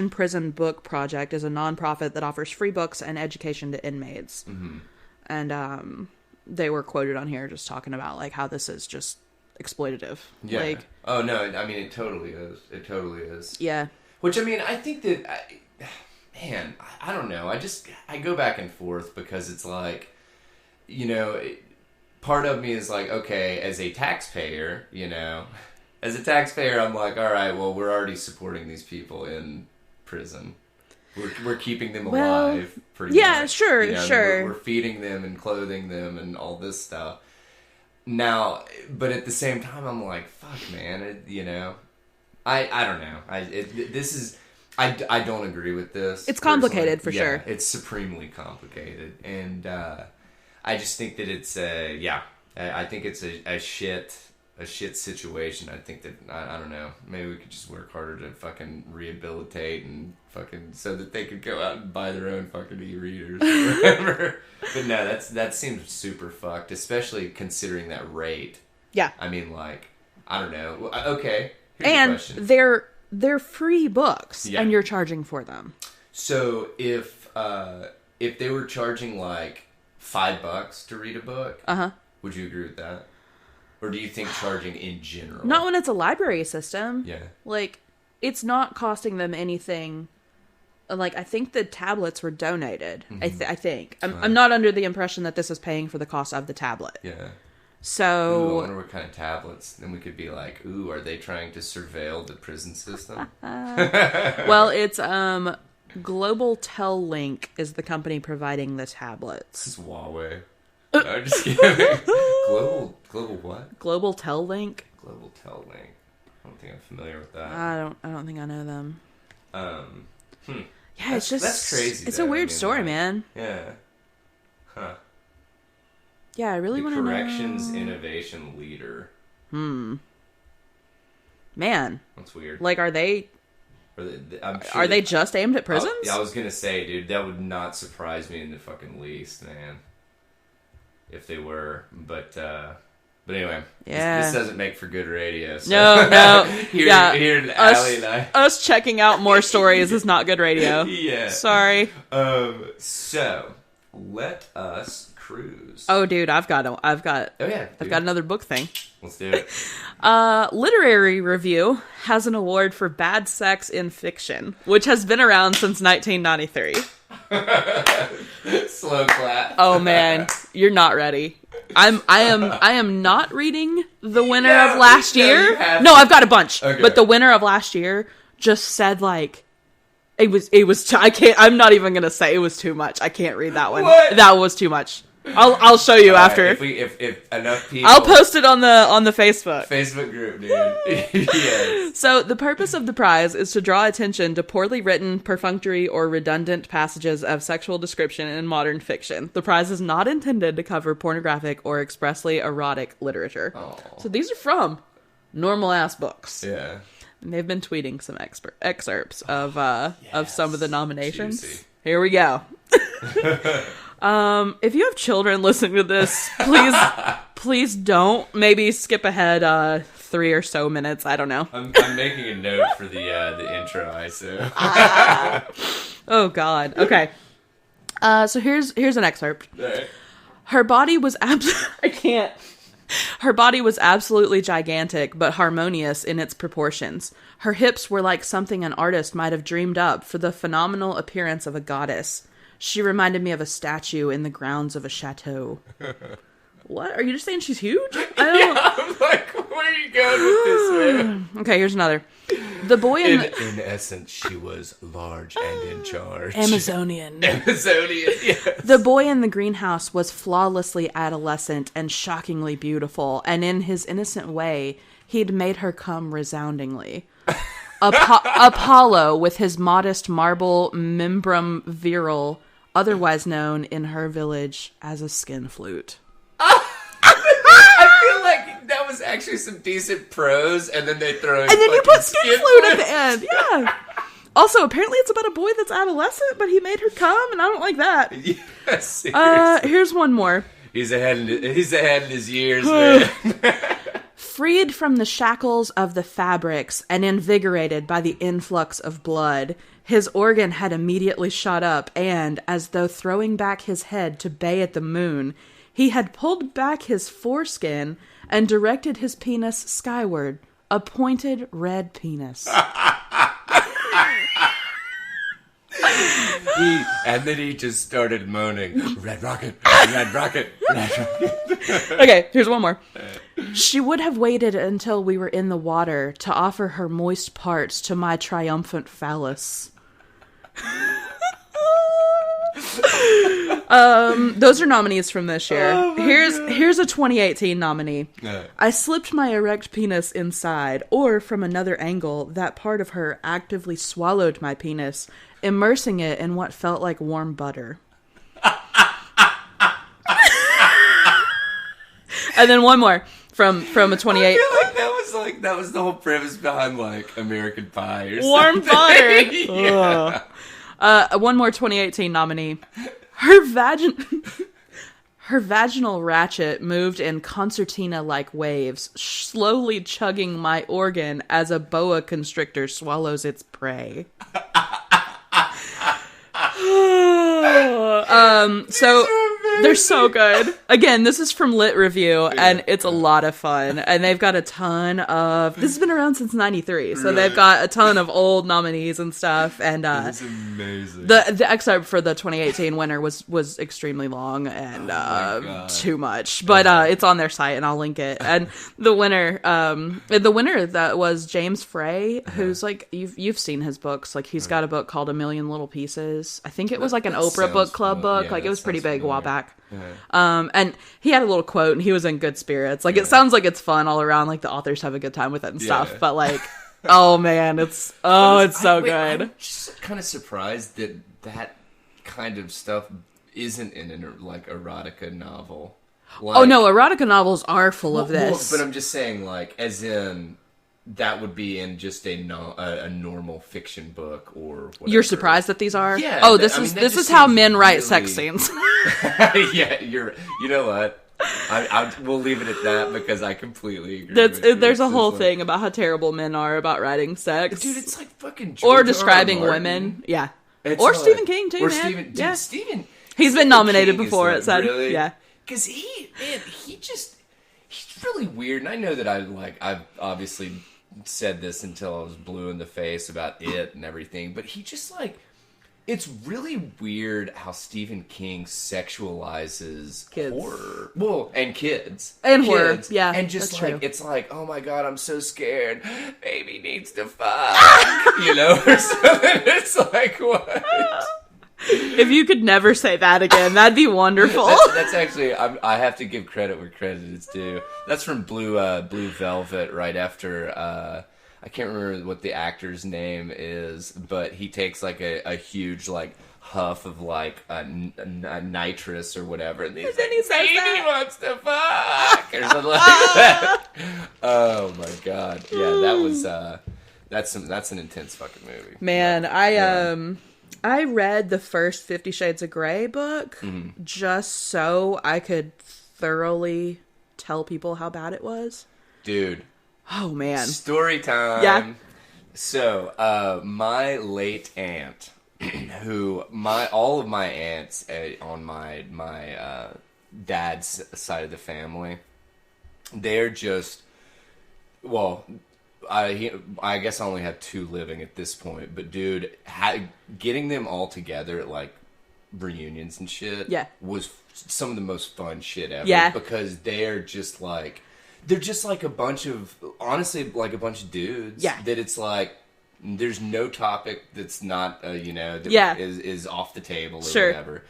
Prison Book Project is a nonprofit that offers free books and education to inmates. And they were quoted on here just talking about like how this is just exploitative. Yeah. Like, oh no, I mean it totally is. It totally is. Yeah. Which I mean, I think that. Man, I don't know. I go back and forth because it's like, you know, part of me is like, okay, as a taxpayer, I'm like, all right, well, we're already supporting these people in prison. We're keeping them alive. Pretty much. Sure. We're feeding them and clothing them and all this stuff. Now, but at the same time, I'm like, fuck, man, I don't know. This is. I don't agree with this. It's complicated for sure. It's supremely complicated, and I just think that it's I think it's a shit situation. I think that I don't know. Maybe we could just work harder to fucking rehabilitate and fucking so that they could go out and buy their own fucking e-readers or whatever. But no, that seems super fucked, especially considering that rate. Yeah. I mean, like, I don't know. Okay. Here's and a question. they're free books, Yeah. and you're charging for them. So if they were charging like $5 to read a book, would you agree with that? Or do you think charging in general? Not when it's a library system. Yeah. Like, it's not costing them anything. Like, I think the tablets were donated. Mm-hmm. I think. I'm not under the impression that this is paying for the cost of the tablet. Yeah. So... Ooh, I wonder what kind of tablets. Then we could be like, ooh, are they trying to surveil the prison system? Well, it's Global Tel Link is the company providing the tablets. It's Huawei. No, I'm just kidding. Global what? Global Tel Link. Global Tel Link. I don't think I'm familiar with that. I don't think I know them. Yeah, it's just that's crazy. It's though. a weird story, man. Yeah. Huh. Yeah, I really want to know. Corrections Innovation Leader. Man, That's weird. like, are they? I'm sure Are they just aimed at prisons? I was gonna say, dude, that would not surprise me in the fucking least, man. If they were, but anyway, Yeah. this doesn't make for good radio. So. No. Here in Allie and I. Us checking out more stories is not good radio. Yeah. Sorry. So let us cruise. Oh, dude, I've got I've got another book thing. Let's do it. Literary Review has an award for bad sex in fiction, which has been around since 1993. Slow clap. Oh man, you're not ready. I am not reading the winner of last year. No, I've got a bunch. Okay. But the winner of last year just said, like, it was I'm not even gonna say it was too much. I can't read that one. What? That was too much. I'll show you after. If enough people, I'll post it on the Facebook group, dude. Yes. So the purpose of the prize is to draw attention to poorly written, perfunctory, or redundant passages of sexual description in modern fiction. The prize is not intended to cover pornographic or expressly erotic literature. Aww. So these are from normal ass books. Yeah. And they've been tweeting some excerpts of some of the nominations. Juicy. Here we go. If you have children listening to this, please don't. Maybe skip ahead 3 or so minutes. I don't know. I'm making a note for the intro, ISO. Oh God. Okay. So here's an excerpt. Right. Her body was I can't. Her body was absolutely gigantic, but harmonious in its proportions. Her hips were like something an artist might have dreamed up for the phenomenal appearance of a goddess. She reminded me of a statue in the grounds of a chateau. What? Are you just saying she's huge? I don't... Yeah, I'm like, where are you going with this, man? Okay, here's another. The boy in essence, she was large and in charge. Amazonian, yes. The boy in the greenhouse was flawlessly adolescent and shockingly beautiful, and in his innocent way, he'd made her come resoundingly. Apollo, with his modest marble membrum virile, otherwise known in her village as a skin flute. I feel like that was actually some decent prose, and then they throw in. And then you put skin flute at the end. Yeah. Also, apparently it's about a boy that's adolescent, but he made her come, and I don't like that. Yeah, seriously. Here's one more. He's ahead in his years, man. Freed from the shackles of the fabrics and invigorated by the influx of blood, his organ had immediately shot up, and, as though throwing back his head to bay at the moon, he had pulled back his foreskin and directed his penis skyward, a pointed red penis. And then he just started moaning, "Red rocket, red rocket, red rocket." Okay, here's one more. She would have waited until we were in the water to offer her moist parts to my triumphant phallus. Those are nominees from this year. Here's a 2018 nominee. I slipped my erect penis inside, or from another angle, that part of her actively swallowed my penis, immersing it in what felt like warm butter. And then one more from a 28. I feel like that was the whole premise behind like American Pie or Warm something. butter. Yeah. One more 2018 nominee. Her vaginal ratchet moved in concertina-like waves, slowly chugging my organ as a boa constrictor swallows its prey. So they're so good. Again, this is from Lit Review, and it's a lot of fun. And they've got a ton of... This has been around since 93, so they've got a ton of old nominees and stuff. And it's amazing. The excerpt for the 2018 winner was extremely long and too much. But it's on their site, and I'll link it. And the winner that was James Frey, who's like... You've seen his books. Like, he's got a book called A Million Little Pieces. I think it was like an Oprah book club book. Yeah, like, it was pretty big a while back. Yeah. And he had a little quote, and he was in good spirits. Like, it sounds like it's fun all around. Like, the authors have a good time with it and stuff. But, like, oh, man, it's so good. I'm just kind of surprised that kind of stuff isn't in an, like, erotica novel. Like, oh, no, erotica novels are full of this. But I'm just saying, like, as in... That would be in just a normal fiction book or whatever. You're surprised that these are? Yeah. Oh, this is how men write sex scenes. Yeah, you know what? We'll leave it at that because I completely agree with you. There's a whole thing about how terrible men are about writing sex. Dude, it's like fucking George or describing R. R. women. Yeah. It's or like, Stephen King, too, man. Stephen... He's been nominated King before, it said. Really? Yeah. Because he's really weird. And I know that I've obviously... said this until I was blue in the face about it and everything, but he just like, it's really weird how Stephen King sexualizes kids. Horror. Well, and kids. And horror, yeah. And just that's like, true. it's like, oh my god, I'm so scared. Baby needs to fuck. You know, or something. It's like, what? If you could never say that again, that'd be wonderful. That's actually, I have to give credit where credit is due. That's from Blue Velvet, right after, I can't remember what the actor's name is, but he takes like a huge like huff of like a nitrous or whatever, and then he says baby wants to fuck or something like that. Oh my god, yeah, that was that's an intense fucking movie. Man, I read the first 50 Shades of Grey book just so I could thoroughly tell people how bad it was. Dude. Oh, man. Story time. Yeah. So, my late aunt, all of my aunts on my dad's side of the family, they're just, well... I guess I only have 2 living at this point, but dude, getting them all together at like reunions and shit was some of the most fun shit ever. Yeah. Because they're just like a bunch of, honestly, like a bunch of dudes. Yeah. That it's like, there's no topic that's not, is off the table or whatever.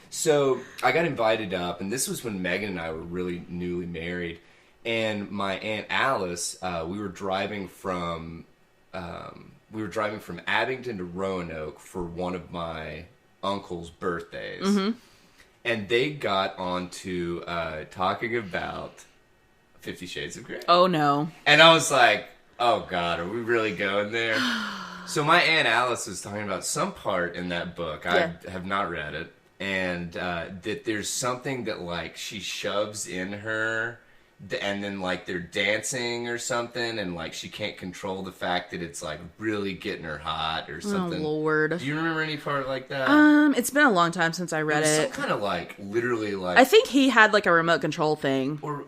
So I got invited up, and this was when Megan and I were really newly married. And my Aunt Alice, we were driving from Abington to Roanoke for one of my uncle's birthdays, and they got onto talking about 50 Shades of Grey. Oh no! And I was like, "Oh God, are we really going there?" So my Aunt Alice was talking about some part in that book. I have not read it, and that there's something that like she shoves in her. And then, like, they're dancing or something, and, like, she can't control the fact that it's, like, really getting her hot or something. Oh, Lord. Do you remember any part like that? It's been a long time since I read it. Some kind of, like, literally, like... I think he had, like, a remote control thing. Or...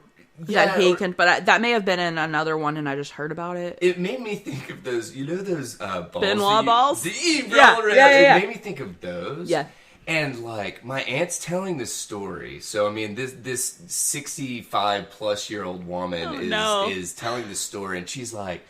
Yeah, but that may have been in another one, and I just heard about it. It made me think of those, you know those balls? Benoit balls? Yeah. It made me think of those. Yeah. And, like, my aunt's telling this story. So, I mean, this 65-plus-year-old woman is telling this story. And she's like...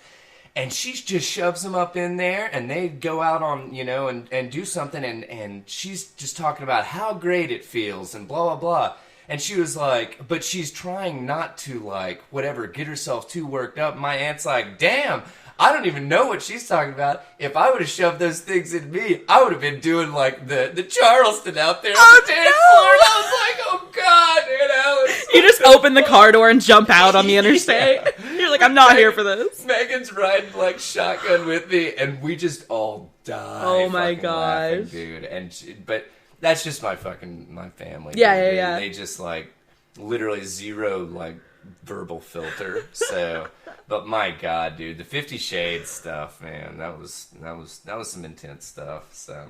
And she just shoves them up in there. And they go out on, you know, and do something. And she's just talking about how great it feels and blah, blah, blah. And she was like... But she's trying not to, like, whatever, get herself too worked up. My aunt's like, damn... I don't even know what she's talking about. If I would have shoved those things in me, I would have been doing like the Charleston out there on the dance floor. And I was like, oh God, Aunt Alice. You just open the car door and jump out on the interstate. You're like, I'm not here for this. Megan's riding like shotgun with me, and we just all died. Oh my gosh, laughing, dude. But that's just my family. Yeah, dude. yeah. They just like literally zero like verbal filter. So, but my God, dude, the 50 Shades stuff, man, that was some intense stuff. So.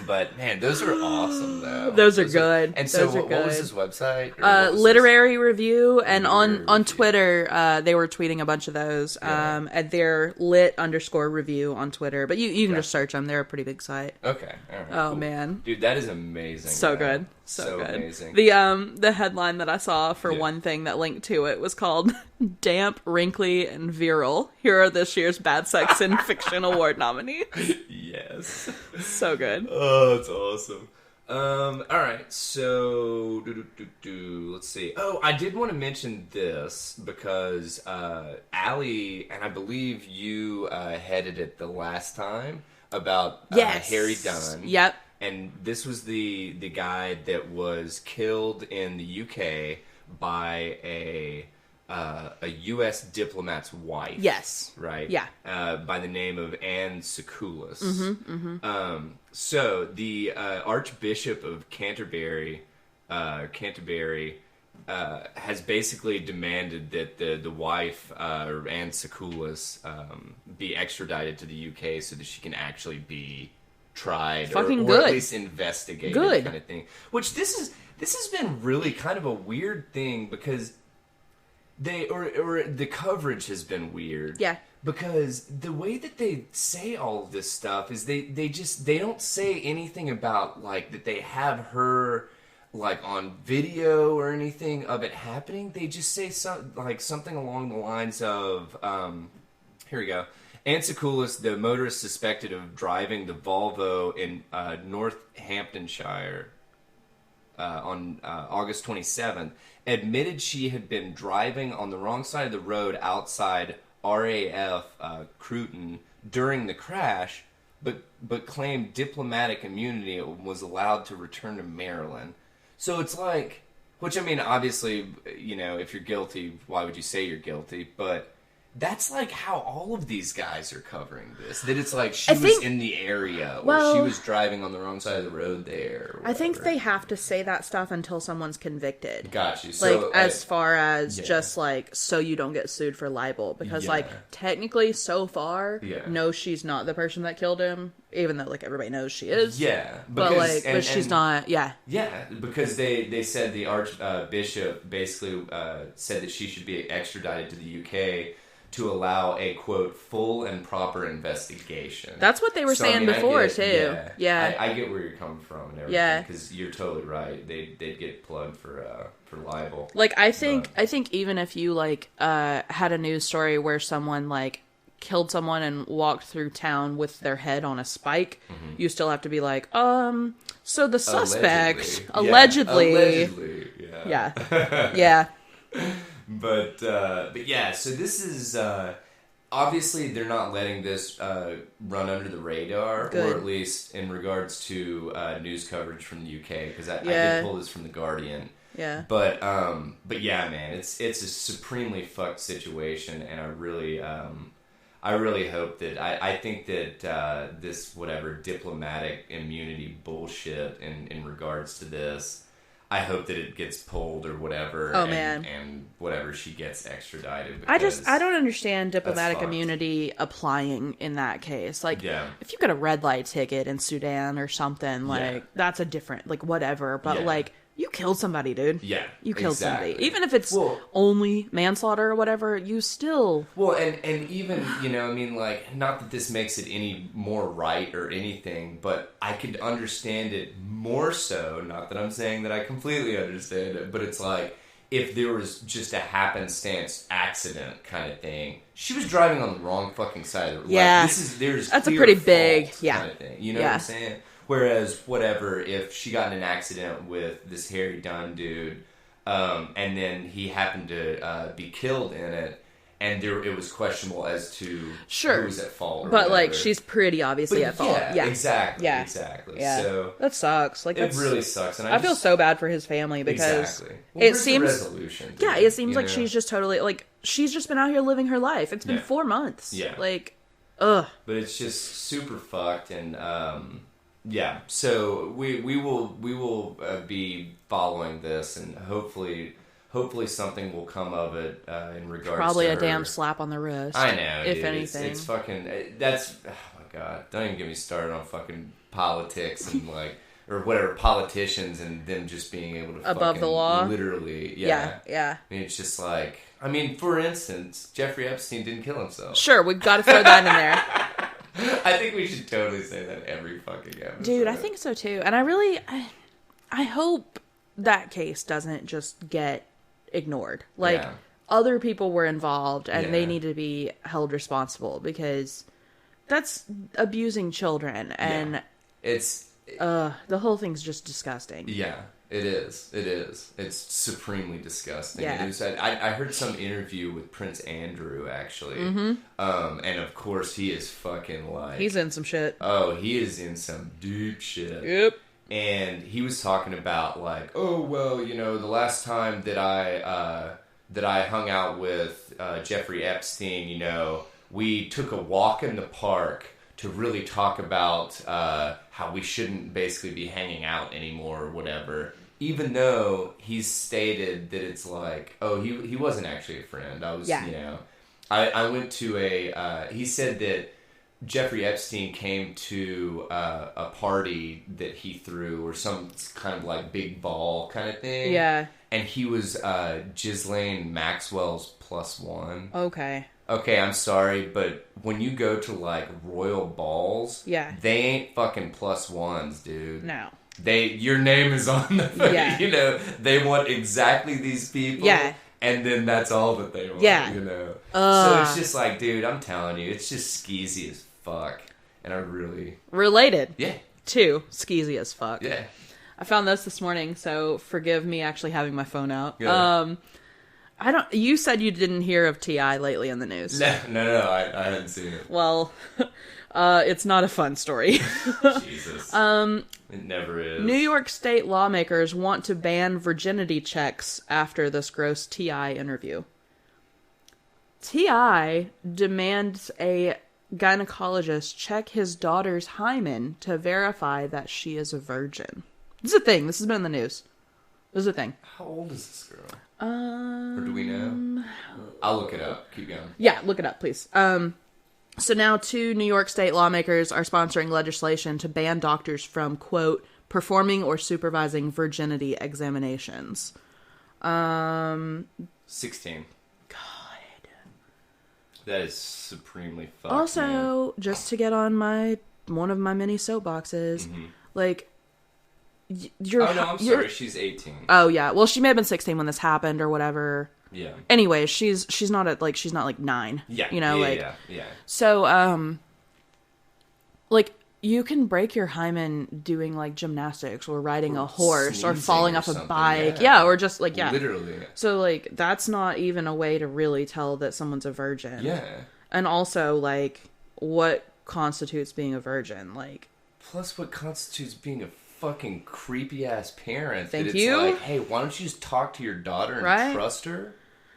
But man, those are awesome though. Those are good. And so, what was his website? Literary Review, and on Twitter, they were tweeting a bunch of those. Yeah. At their lit_review on Twitter, but you can just search them. They're a pretty big site. Okay. All right, oh cool. Man, dude, that is amazing. So man. good. So good. Amazing. The headline that I saw for one thing that linked to it was called "Damp, Wrinkly, and Virile. Here are this year's Bad Sex in Fiction Award nominees." Yes. So good. Oh, it's awesome. All right, so let's see. Oh, I did want to mention this because Allie, and I believe you headed it the last time about Harry Dunn. Yep. And this was the guy that was killed in the UK by a U.S. diplomat's wife. Yes. Right? Yeah. By the name of Anne Secoulis. So the Archbishop of Canterbury has basically demanded that the wife, Anne Secoulis, be extradited to the UK so that she can actually be tried or at least investigated, kind of thing. Which this has been really kind of a weird thing because the coverage has been weird. Yeah. Because the way that they say all of this stuff is they don't say anything about like that they have her like on video or anything of it happening. They just say something along the lines of here we go. Anne Secoulis, the motorist suspected of driving the Volvo in Northamptonshire on August 27th, admitted she had been driving on the wrong side of the road outside RAF Cruton during the crash, but claimed diplomatic immunity and was allowed to return to Maryland. So it's like, which I mean, obviously, you know, if you're guilty, why would you say you're guilty? But that's like how all of these guys are covering this. That it's like she was in the area, or she was driving on the wrong side of the road there. I think they have to say that stuff until someone's convicted. Got you. So, like, as far as just like, so you don't get sued for libel. Because, like, technically, so far, no, she's not the person that killed him. Even though, like, everybody knows she is. Yeah. Because, but she's not, Yeah, because they said the Archbishop basically said that she should be extradited to the UK to allow a, quote, full and proper investigation. That's what they were saying before, too. Yeah. I get where you're coming from and everything, because you're totally right. They'd get plugged for libel. Like, I think even if you, like, had a news story where someone, like, killed someone and walked through town with their head on a spike, you still have to be like, so the suspect, allegedly. Yeah. But yeah, so this is, obviously they're not letting this run under the radar, or at least in regards to news coverage from the UK, because I did pull this from The Guardian. Yeah. But yeah, man, it's a supremely fucked situation, and I really hope that, I think that this whatever diplomatic immunity bullshit in regards to this, I hope that it gets pulled or whatever. Oh, and whatever, she gets extradited. I don't understand diplomatic immunity applying in that case. Like, if you got a red light ticket in Sudan or something, like, that's a different, like, whatever. But, like, you killed somebody, dude. Yeah. You killed somebody. Even if it's only manslaughter or whatever, you still... Well, and even, you know, I mean, like, not that this makes it any more right or anything, but I could understand it more so, not that I'm saying that I completely understand it, but it's like, if there was just a happenstance accident kind of thing, she was driving on the wrong fucking side of the road. Yeah. Like, that's a pretty big, kind of thing. You know what I'm saying? Whereas, whatever, if she got in an accident with this Harry Dunn dude, and then he happened to be killed in it, and it was questionable as to who was at fault. Or but whatever. Like, she's pretty obviously at fault. Yeah, exactly. Yeah, exactly. Yeah. So that sucks. Like, it really sucks, and I feel so bad for his family because it seems the resolution. Yeah, it seems like she's just totally like she's just been out here living her life. It's been 4 months. Yeah, like, ugh. But it's just super fucked, and Yeah, so we will be following this, and hopefully something will come of it in regards. Probably to a her. damn slap on the wrist. I know, if dude. anything. It's fucking. That's oh my god. Don't even get me started on fucking politics and like or whatever politicians and them just being able to above the law. Literally, yeah. I mean, it's just like for instance, Jeffrey Epstein didn't kill himself. Sure, we've got to throw that in there. I think we should totally say that every fucking episode. Dude, I think so too. And I hope that case doesn't just get ignored. Like, other people were involved and they need to be held responsible because that's abusing children. And it's... the whole thing's just disgusting. Yeah, it is. It is. It's supremely disgusting. Yeah. I heard some interview with Prince Andrew, actually. Mm-hmm. And of course, he is fucking like... He's in some shit. Oh, he is in some deep shit. Yep. And he was talking about like, oh, well, the last time that I hung out with Jeffrey Epstein, we took a walk in the park to really talk about how we shouldn't basically be hanging out anymore or whatever. Even though he's stated that it's like, oh, he wasn't actually a friend. I was, I went to he said that Jeffrey Epstein came to a party that he threw or some kind of like big ball kind of thing. Yeah. And he was Ghislaine Maxwell's +1. Okay, I'm sorry, but when you go to like royal balls, they ain't fucking +1s, dude. No. Your name is on the they want exactly these people. Yeah. And then that's all that they want, So it's just like, dude, I'm telling you, it's just skeezy as fuck. And I really... Related. Yeah. To skeezy as fuck. Yeah. I found this morning, so forgive me actually having my phone out. Yeah. You said you didn't hear of T.I. lately in the news. No, I hadn't seen it. Well, it's not a fun story. Jesus. It never is. New York State lawmakers want to ban virginity checks after this gross T.I. interview. T.I. demands a gynecologist check his daughter's hymen to verify that she is a virgin. This is a thing. This has been in the news. This is a thing. How old is this girl? Or do we know? I'll look it up. Keep going. Yeah, look it up, please. So now 2 New York State lawmakers are sponsoring legislation to ban doctors from, quote, performing or supervising virginity examinations. 16. God. That is supremely fucked. Also, man. just to get on one of my many soapboxes, like, I'm sorry, she's 18. Oh yeah, well she may have been 16 when this happened or whatever. Yeah. Anyways, she's not she's not like 9. Yeah. Yeah. So like you can break your hymen doing like gymnastics or riding a horse or falling off a bike. Yeah, or just like literally. So like that's not even a way to really tell that someone's a virgin. Yeah. And also like what constitutes being a virgin? Like plus what constitutes being a fucking creepy ass parent. Thank that you. It's like, hey, why don't you just talk to your daughter and trust her?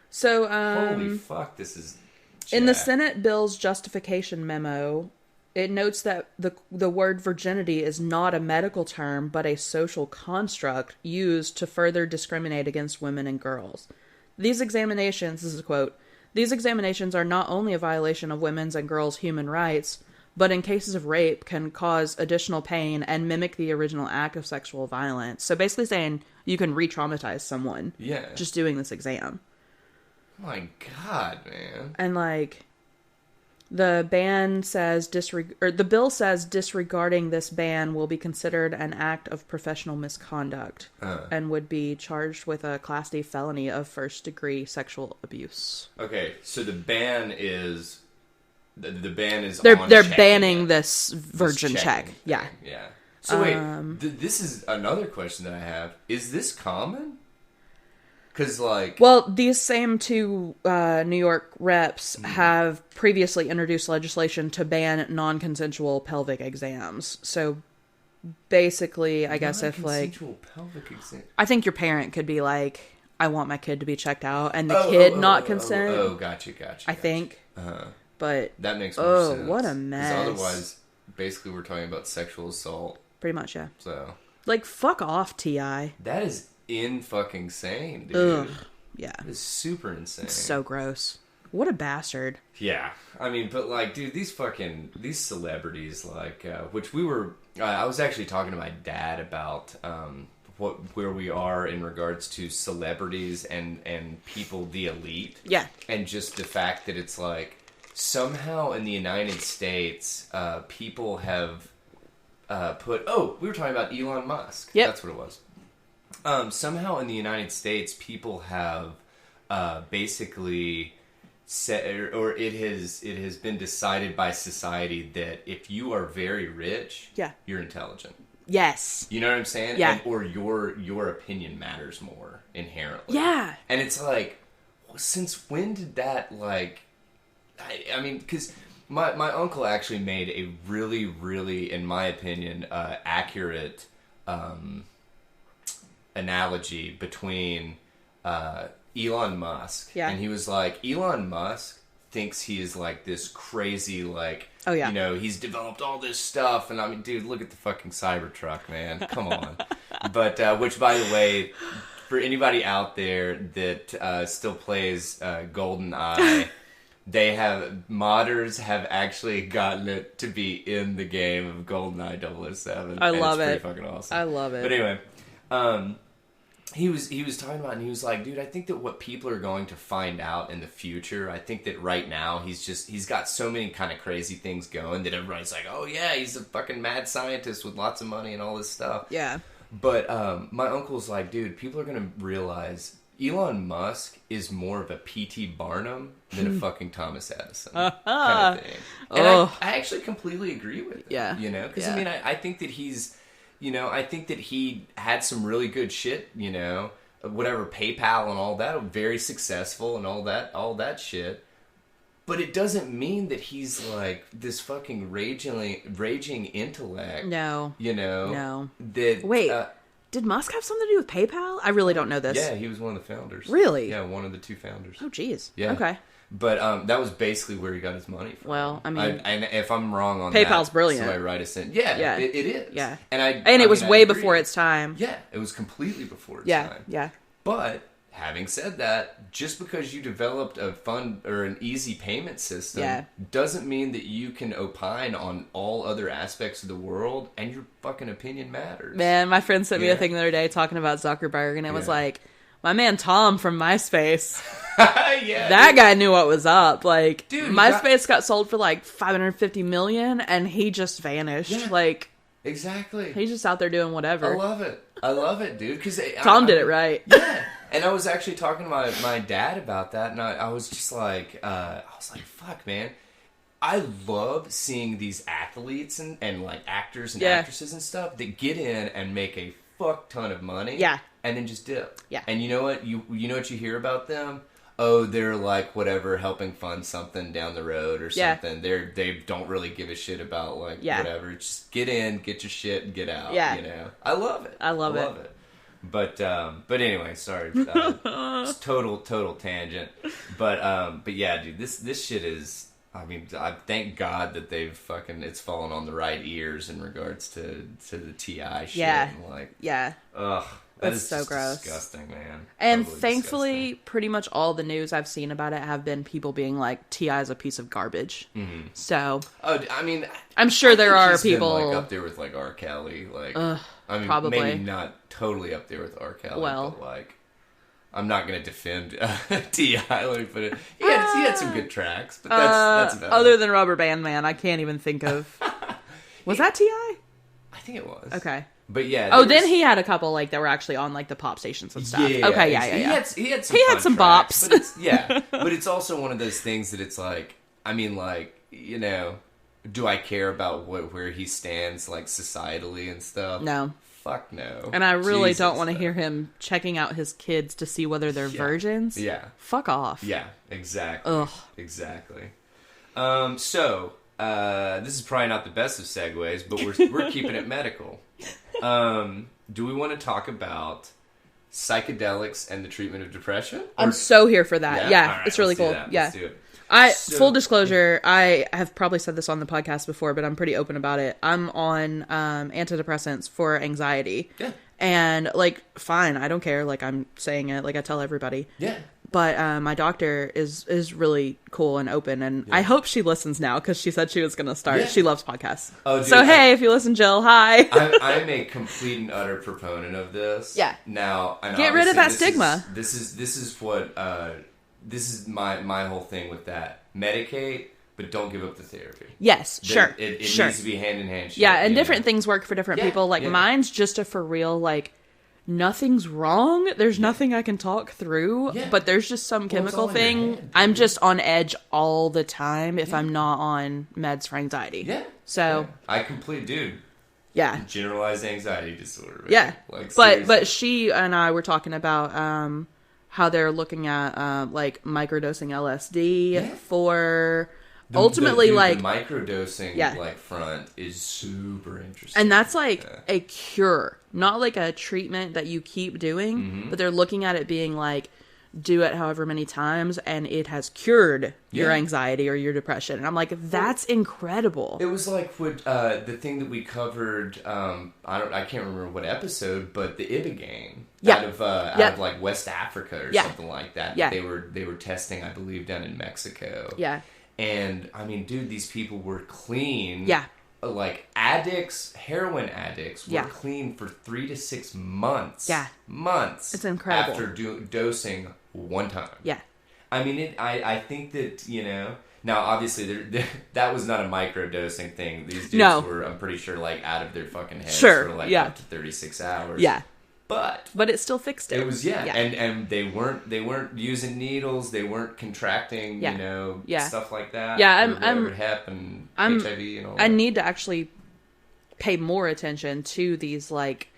So, holy fuck, this is jack. In the Senate bill's justification memo, it notes that the word virginity is not a medical term, but a social construct used to further discriminate against women and girls. These examinations, this is a quote, these examinations are not only a violation of women's and girls' human rights, but in cases of rape can cause additional pain and mimic the original act of sexual violence. So basically saying you can re-traumatize someone just doing this exam. My God, man. And like the ban says the bill says disregarding this ban will be considered an act of professional misconduct and would be charged with a Class D felony of first-degree sexual abuse. Okay, so the ban is the ban is they're on banning this virgin check. Yeah. Yeah. So wait, this is another question that I have. Is this common? Because like, well, these same 2 New York reps have previously introduced legislation to ban non-consensual pelvic exams. So basically, I guess if like pelvic exam. I think your parent could be like, I want my kid to be checked out, and the kid not consent. Oh, gotcha. I think. But that makes more sense. What a mess. Because otherwise, basically, we're talking about sexual assault. Pretty much, yeah. So, like, fuck off, T.I. That is fucking insane, dude. Ugh. Yeah. It's super insane. It's so gross. What a bastard. Yeah. I mean, but like, dude, these celebrities, like, which we were, I was actually talking to my dad about, where we are in regards to celebrities and people, the elite. Yeah. And just the fact that it's like, somehow in the United States, people have, we were talking about Elon Musk. Yep. That's what it was. Somehow in the United States, people have basically said, or it has been decided by society that if you are very rich, you're intelligent. Yes. You know what I'm saying? Yeah. Or your opinion matters more inherently. Yeah. And it's like, since when did that, like, I mean, because my uncle actually made a really, really, in my opinion, accurate analogy between Elon Musk. Yeah. And he was like, Elon Musk thinks he is like this crazy, like, oh, yeah. you know, he's developed all this stuff. And I mean, dude, look at the fucking Cybertruck, man. Come on. But, which, by the way, for anybody out there that still plays GoldenEye, modders have actually gotten it to be in the game of GoldenEye 007. I love it. It's pretty fucking awesome. I love it. But anyway, he was talking about, and he was like, dude, I think that what people are going to find out in the future, I think that right now he's got so many kind of crazy things going that everybody's like, oh yeah, he's a fucking mad scientist with lots of money and all this stuff. Yeah. But my uncle's like, dude, people are going to realize Elon Musk is more of a P.T. Barnum than a fucking Thomas Edison kind of thing. And I actually completely agree with it. Yeah. You know? Because, I mean, I think that he's, you know, I think that he had some really good shit, you know, whatever, PayPal and all that, very successful and all that shit. But it doesn't mean that he's like this fucking raging intellect. No. You know? No. That, wait. Did Musk have something to do with PayPal? I really don't know this. Yeah, he was one of the founders. Really? Yeah, one of the two founders. Oh, jeez. Yeah. Okay. But that was basically where he got his money from. Well, I mean... and if I'm wrong on PayPal's that, brilliant. somebody write us in. Yeah, it is. Yeah. And it was way before its time. Yeah, it was completely before its time. Yeah. But... having said that, just because you developed a fun or an easy payment system doesn't mean that you can opine on all other aspects of the world, and your fucking opinion matters. Man, my friend sent me a thing the other day talking about Zuckerberg, and it was like, my man Tom from MySpace. That guy knew what was up. Like, dude, MySpace got sold for like $550 million, and he just vanished. Yeah. Like, exactly. He's just out there doing whatever. I love it, dude. Because Tom did it right. Yeah. And I was actually talking to my dad about that, and I was just like, fuck, man. I love seeing these athletes and like actors and actresses and stuff that get in and make a fuck ton of money. Yeah. And then just dip. Yeah. And you know what? You know what you hear about them? Oh, they're like whatever, helping fund something down the road or something. They don't really give a shit about like whatever. Just get in, get your shit, and get out. Yeah. You know? I love it. I love it. But anyway, sorry. It's total tangent. But yeah, dude, this shit is. I mean, I thank God that it's fallen on the right ears in regards to the TI shit. Yeah. And like, ugh. That's so gross. Disgusting, man. And totally thankfully, disgusting. Pretty much all the news I've seen about it have been people being like, T.I. is a piece of garbage. Mm-hmm. So, I mean, I'm sure there are people been, like, up there with like R. Kelly, like, I mean, probably. maybe not totally up there with R. Kelly, but like, I'm not going to defend T.I. Let me put it. He had some good tracks, but that's about other it. than Rubber Band Man, I can't even think of. Was that T.I.? I think it was. Okay. But yeah. Then he had a couple like that were actually on like the pop stations and stuff. Yeah, okay, yeah. He had some bops. But it's also one of those things that it's like, I mean, like, you know, do I care about where he stands like societally and stuff? No. Fuck no. And I really don't want to hear him checking out his kids to see whether they're virgins. Yeah. Fuck off. Yeah, exactly. Ugh. Exactly. So this is probably not the best of segues, but we're keeping it medical. Do we want to talk about psychedelics and the treatment of depression? I'm so here for that. Yeah, right, it's really cool. Let's do it. Full disclosure, I have probably said this on the podcast before, but I'm pretty open about it. I'm on antidepressants for anxiety. Yeah. And, like, fine, I don't care. Like, I'm saying it. Like, I tell everybody. Yeah. But my doctor is really cool and open, and I hope she listens now, because she said she was going to start. Yeah. She loves podcasts. Oh, dude, so, hey, if you listen, Jill, hi. I'm a complete and utter proponent of this. Yeah. Now, get rid of that stigma. This is my whole thing with that. Medicate, but don't give up the therapy. Yes, sure. It needs to be hand in hand. Yeah, and different things work for different people. Like, mine's just a for real, like, nothing's wrong. There's nothing I can talk through, but there's just some chemical thing. I'm just on edge all the time if I'm not on meds for anxiety. Yeah. So I dude. Yeah. Generalized anxiety disorder. Man. Yeah. Like, but she and I were talking about how they're looking at like microdosing LSD for ultimately the like microdosing like front is super interesting. And that's like a cure, not like a treatment that you keep doing, but they're looking at it being like, do it however many times and it has cured your anxiety or your depression. And I'm like, that's incredible. It was like what the thing that we covered, I can't remember what episode, but the Ibogaine out of like West Africa or something like that. Yeah. They were testing, I believe, down in Mexico. Yeah. And I mean, dude, these people were clean. Yeah. Like heroin addicts were clean for 3 to 6 months. Yeah. Months. It's incredible. After dosing one time. Yeah. I mean, I think that, now obviously that was not a micro dosing thing. These dudes were, I'm pretty sure, like out of their fucking heads for like up to 36 hours. Yeah. But it still fixed it. It was and they weren't using needles, they weren't contracting, stuff like that. Yeah, I'm hep and HIV and all that. I need to actually pay more attention to these like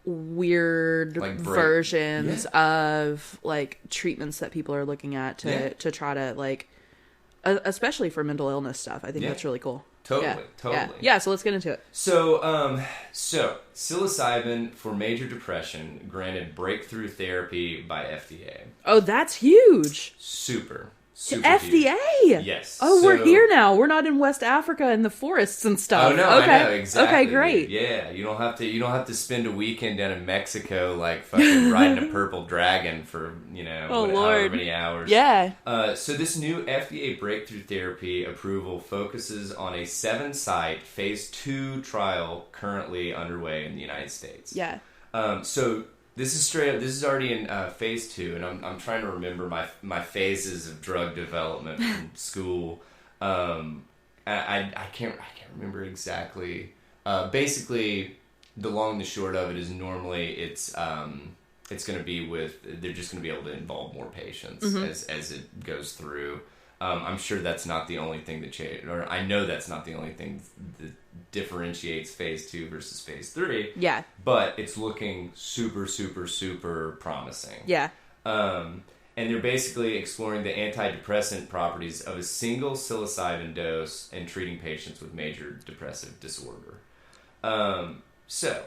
weird versions of like treatments that people are looking at to try to like especially for mental illness stuff. I think that's really cool. Totally. Yeah, so let's get into it. So psilocybin for major depression granted breakthrough therapy by FDA. Oh, that's huge. Super FDA? Huge. Yes. Oh, we're here now. We're not in West Africa in the forests and stuff. Oh no, okay. I know, exactly. Okay, great. Yeah, you don't have to spend a weekend down in Mexico like fucking riding a purple dragon for, however many hours. Yeah. So this new FDA breakthrough therapy approval focuses on a 7-site phase 2 trial currently underway in the United States. Yeah. So this is straight up. This is already in phase 2, and I'm trying to remember my phases of drug development from school. I can't remember exactly. Basically, the long and the short of it is normally it's going to be they're just going to be able to involve more patients as it goes through. I'm sure that's not the only thing that or I know that's not the only thing that differentiates phase 2 versus phase 3. Yeah. But it's looking super, super, super promising. Yeah. And they're basically exploring the antidepressant properties of a single psilocybin dose and treating patients with major depressive disorder. So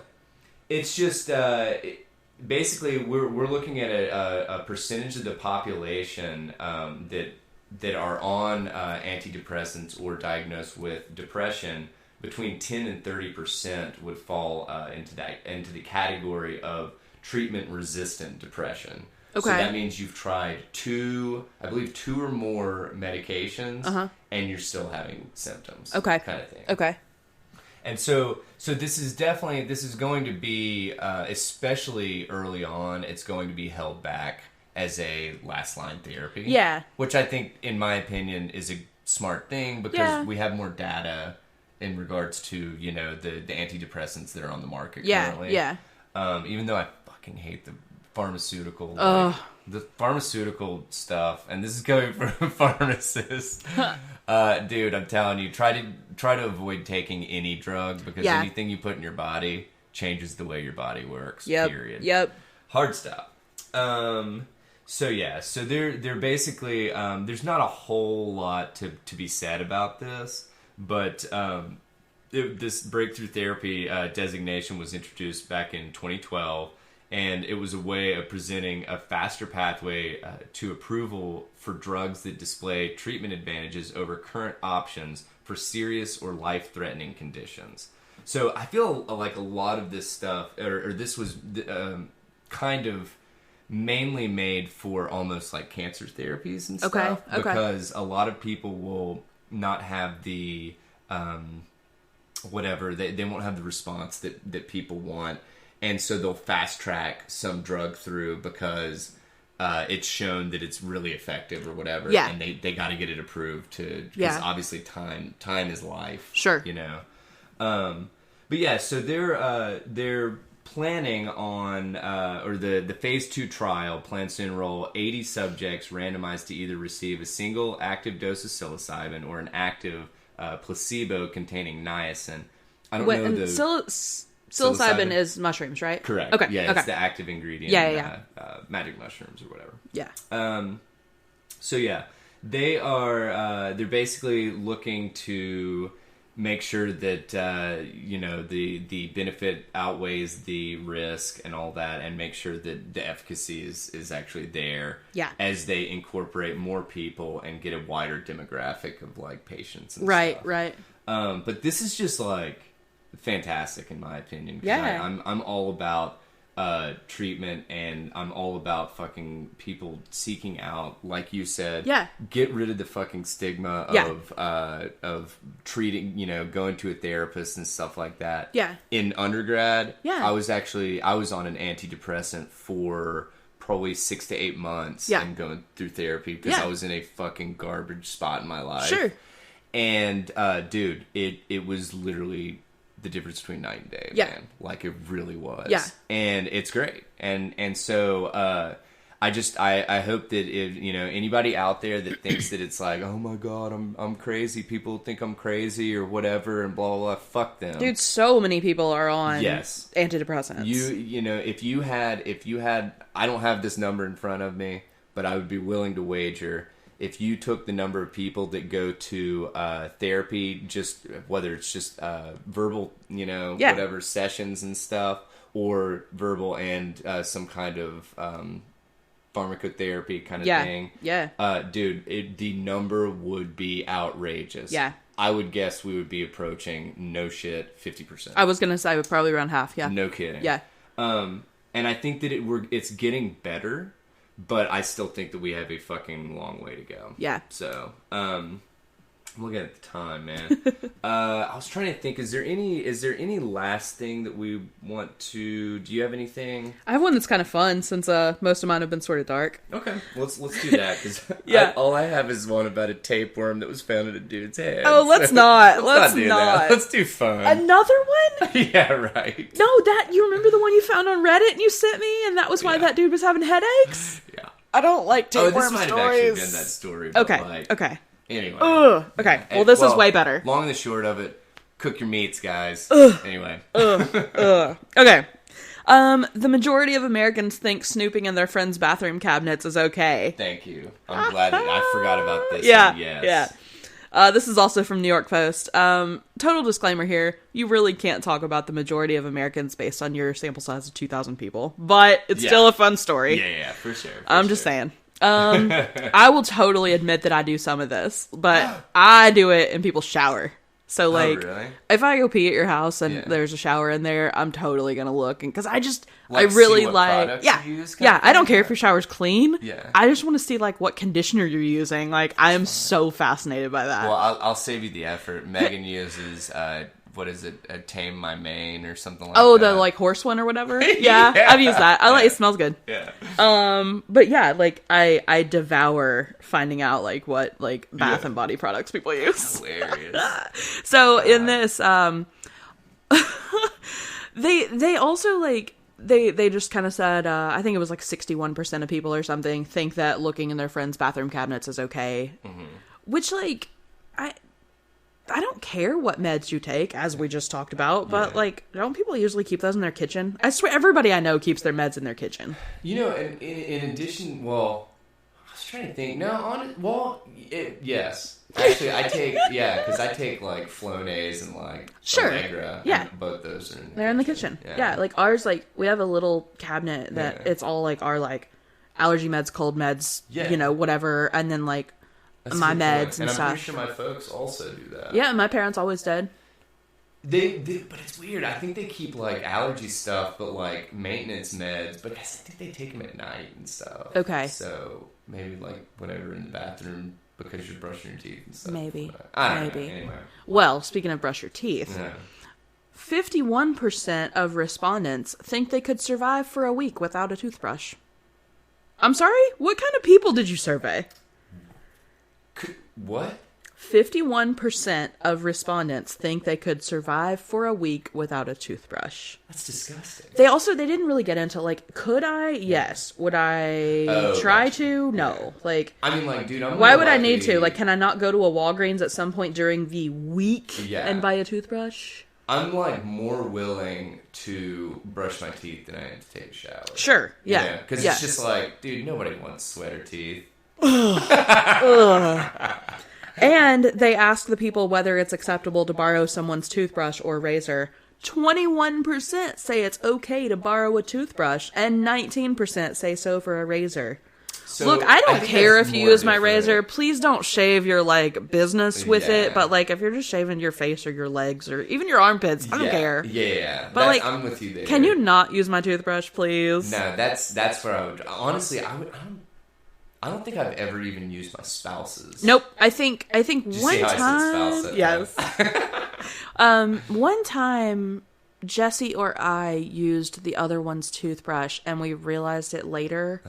it's just basically we're looking at a percentage of the population that are on antidepressants or diagnosed with depression. Between 10 and 30% would fall into the category of treatment-resistant depression. Okay. So that means you've tried 2 or more medications, and you're still having symptoms. Okay. Kind of thing. Okay. And so this is going to be, especially early on, it's going to be held back as a last line therapy. Yeah. Which I think, in my opinion, is a smart thing because we have more data in regards to, the antidepressants that are on the market currently. Yeah. Even though I fucking hate the pharmaceutical stuff, and this is coming from a pharmacist. Dude, I'm telling you, try to avoid taking any drug because anything you put in your body changes the way your body works. Period. Yep. Hard stop. So they're basically there's not a whole lot to be said about this, but this breakthrough therapy designation was introduced back in 2012, and it was a way of presenting a faster pathway to approval for drugs that display treatment advantages over current options for serious or life-threatening conditions. So I feel like a lot of this stuff, or this was kind of mainly made for almost like cancer therapies and stuff. Okay. Because a lot of people will not have the whatever, they won't have the response that people want, and so they'll fast track some drug through because it's shown that it's really effective or whatever, and they got to get it approved because obviously time is life, sure, you know. But yeah, so they're planning on, or the phase 2 trial plans to enroll 80 subjects randomized to either receive a single active dose of psilocybin or an active placebo containing niacin. I don't know the... Psilocybin is mushrooms, right? Correct. Okay. Yeah, okay. It's the active ingredient. Magic mushrooms or whatever. Yeah. So yeah, they're basically looking to make sure that the benefit outweighs the risk and all that, and make sure that the efficacy is actually there. Yeah. As they incorporate more people and get a wider demographic of like patients and stuff. Right. But this is just like fantastic in my opinion. Yeah. I'm all about treatment, and I'm all about fucking people seeking out, like you said, get rid of the fucking stigma of treating, going to a therapist and stuff like that. Yeah. In undergrad, I was on an antidepressant for probably 6 to 8 months and going through therapy because I was in a fucking garbage spot in my life. Sure. And dude, it was literally the difference between night and day, man. Like, it really was. Yeah. And it's great. And so I hope that if anybody out there that thinks that it's like, oh my god, I'm crazy, people think I'm crazy or whatever and blah blah blah, fuck them. Dude, so many people are on antidepressants. If you had I don't have this number in front of me, but I would be willing to wager if you took the number of people that go to therapy, just whether it's just verbal, whatever sessions and stuff, or verbal and some kind of pharmacotherapy kind of thing. Yeah. Dude, the number would be outrageous. Yeah. I would guess we would be approaching, no shit, 50%. I was going to say probably around half, yeah. No kidding. Yeah. And I think that it's getting better. But I still think that we have a fucking long way to go. Yeah. So, I'm looking at the time, man. I was trying to think, is there any last thing that we want to... Do you have anything? I have one that's kind of fun, since most of mine have been sort of dark. Okay. Let's do that, because all I have is one about a tapeworm that was found in a dude's head. Oh, let's not. Let's not. Let's do fun. Another one? Yeah, right. No, you remember the one you found on Reddit and you sent me, and that was why that dude was having headaches? Yeah. I don't like tapeworm stories. Oh, this might have actually been that story. Okay. Okay. Anyway. Okay. Well, this is way better. Long and the short of it, cook your meats, guys. Anyway. Okay. The majority of Americans think snooping in their friends' bathroom cabinets is okay. Thank you. I'm glad that I forgot about this. Yeah. Yes. Yeah. This is also from New York Post. Total disclaimer here. You really can't talk about the majority of Americans based on your sample size of 2,000 people. But it's still a fun story. Yeah, for sure. I'm just saying. I will totally admit that I do some of this. But I do it in people's shower. So, like, if I go pee at your house and there's a shower in there, I'm totally going to look. Because I really like... Yeah, I don't care if your shower's clean. Yeah. I just want to see, like, what conditioner you're using. Like, I am so fascinated by that. Well, I'll save you the effort. Megan uses... what is it? Tame My Mane or something like that. Oh, the like horse one or whatever. Yeah, I've used that. It smells good. Yeah. But yeah, like I devour finding out like what like bath and body products people use. Hilarious. So in this, they also like they just kind of said I think it was like 61% of people or something think that looking in their friends' bathroom cabinets is okay, which like I don't care what meds you take, as we just talked about, but, like, don't people usually keep those in their kitchen? I swear everybody I know keeps their meds in their kitchen. In addition, well, I was trying to think. No, yes. Actually, because I take like Flonase and like Allegra. Yeah. And both those are in the They're in the kitchen. Yeah. Like ours, like we have a little cabinet that it's all like our like allergy meds, cold meds, whatever. And then like my meds and stuff. I'm pretty sure my folks also do that. Yeah. My parents always did. They but it's weird. I think they keep like allergy stuff, but like maintenance meds. But I think they take them at night and stuff. Okay. So maybe like whenever in the bathroom because you're brushing your teeth and stuff. Maybe. I don't know. Anyway. Well, speaking of brush your teeth, 51% of respondents think they could survive for a week without a toothbrush. I'm sorry? What kind of people did you survey? What? 51% of respondents think they could survive for a week without a toothbrush. That's disgusting. They didn't really get into, like, could I? Yes. Would I try to? No. Like, I mean, like, dude, why would I need to? Like, can I not go to a Walgreens at some point during the week and buy a toothbrush? I'm, like, more willing to brush my teeth than I am to take a shower. Sure. Yeah. Because it's just like, dude, nobody wants sweater teeth. Ugh. And they asked the people whether it's acceptable to borrow someone's toothbrush or razor. 21% say it's okay to borrow a toothbrush, and 19% say so for a razor. So look, I don't care if you use my razor. Please don't shave your, like, business with it. But, like, if you're just shaving your face or your legs or even your armpits, I don't care. Yeah. But, like, I'm with you there. Can you not use my toothbrush, please? No, that's where I would... Honestly, I don't think I've ever even used my spouse's. Nope. I think one time. Yes. One time, Jesse or I used the other one's toothbrush, and we realized it later,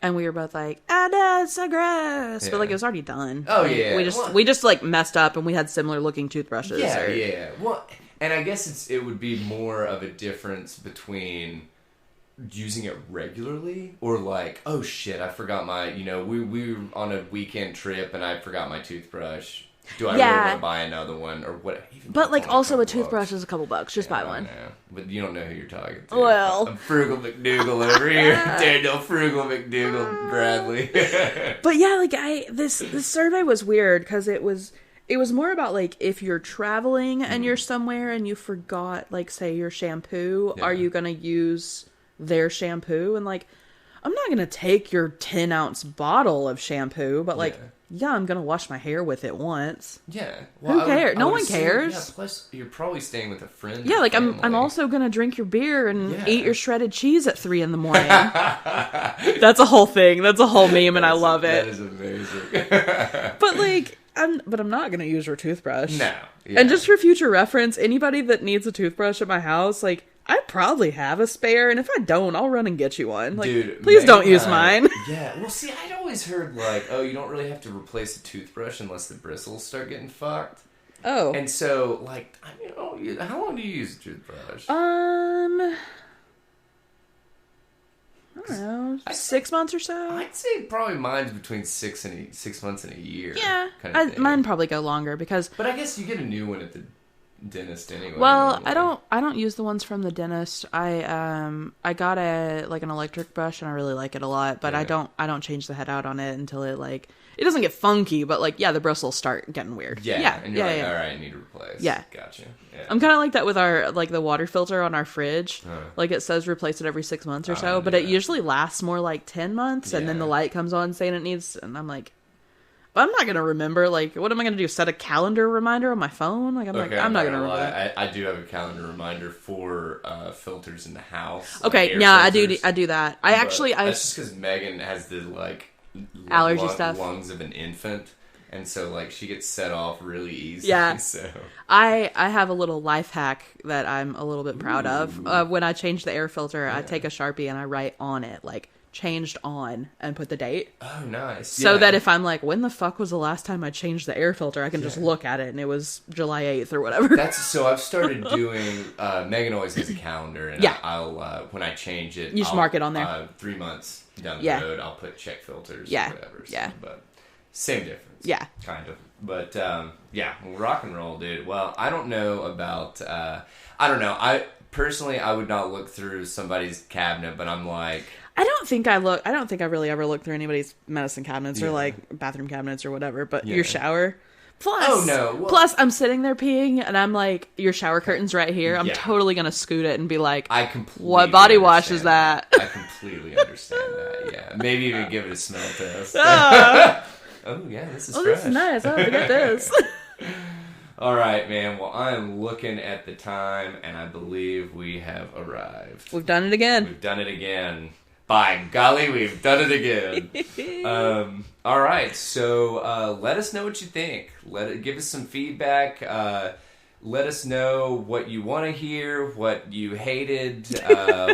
and we were both like, no, it's so gross. But like it was already done. Oh like, yeah. We just like messed up, and we had similar looking toothbrushes. Yeah. Well, and I guess it would be more of a difference between using it regularly or like, oh shit, I forgot my, we were on a weekend trip and I forgot my toothbrush. Do I really want to buy another one or what? But like also a toothbrush is a couple bucks. Just buy one. But you don't know who you're talking to. Well, I'm Frugal McDougal over here. Daniel Frugal McDougal Bradley. But yeah, like this survey was weird because it was more about like if you're traveling and you're somewhere and you forgot like say your shampoo, are you gonna use their shampoo? And like I'm not gonna take your 10-ounce bottle of shampoo, but like I'm gonna wash my hair with it once. Well, who cares? No one cares. Plus you're probably staying with a friend. Like I'm also gonna drink your beer and eat your shredded cheese at 3 a.m. That's a whole thing. That's a whole meme, and I love it. That is amazing. But like I'm not gonna use your toothbrush. No. And just for future reference, anybody that needs a toothbrush at my house, like I probably have a spare, and if I don't, I'll run and get you one. Like, dude, please don't use mine. Yeah, well, see, I'd always heard, like, oh, you don't really have to replace a toothbrush unless the bristles start getting fucked. Oh. And so, like, how long do you use a toothbrush? I don't know, 6 months or so? I'd say probably mine's between 6 months and a year. Yeah, mine probably go longer because... But I guess you get a new one at the dentist anyway. Well, I don't use the ones from the dentist. I got an electric brush and I really like it a lot, but I don't change the head out on it until it doesn't get funky, but the bristles start getting weird. And you're all right, I need to replace. Gotcha. Yeah. I'm kind of like that with our the water filter on our fridge. Like it says replace it every 6 months or so, but it usually lasts more like 10 months and then the light comes on saying it needs, and I'm like, but I'm not going to remember, what am I going to do? Set a calendar reminder on my phone? I'm not going to remember. I do have a calendar reminder for filters in the house. Okay, I do that. That's just because Megan has the, allergy stuff. Lungs of an infant, and so, she gets set off really easy. Yeah. So. I have a little life hack that I'm a little bit proud of. When I change the air filter, I take a Sharpie and I write on it, changed on, and put the date. Oh, nice. So that if I'm when the fuck was the last time I changed the air filter, I can just look at it and it was July 8th or whatever. So I've started doing, Megan always has a calendar, and I'll, when I change it, you just mark it on there. 3 months down the road, I'll put check filters or whatever. So, but same difference. Yeah. Kind of. But, rock and roll, dude. Well, I don't know about, I don't know. Personally, I would not look through somebody's cabinet, but I'm like... I don't think I really ever look through anybody's medicine cabinets or bathroom cabinets or whatever, but your shower. Plus, oh no. Well, plus, I'm sitting there peeing, and I'm like, your shower curtain's right here. I'm totally gonna scoot it and be like, what body wash is that? I completely understand that. Yeah, maybe even give it a smell test. Oh yeah, this is fresh. This is nice. I'll have to get this. All right, man. Well, I'm looking at the time, and I believe we have arrived. We've done it again. We've done it again. By golly, we've done it again. All right, so let us know what you think. Give us some feedback. Let us know what you want to hear, what you hated,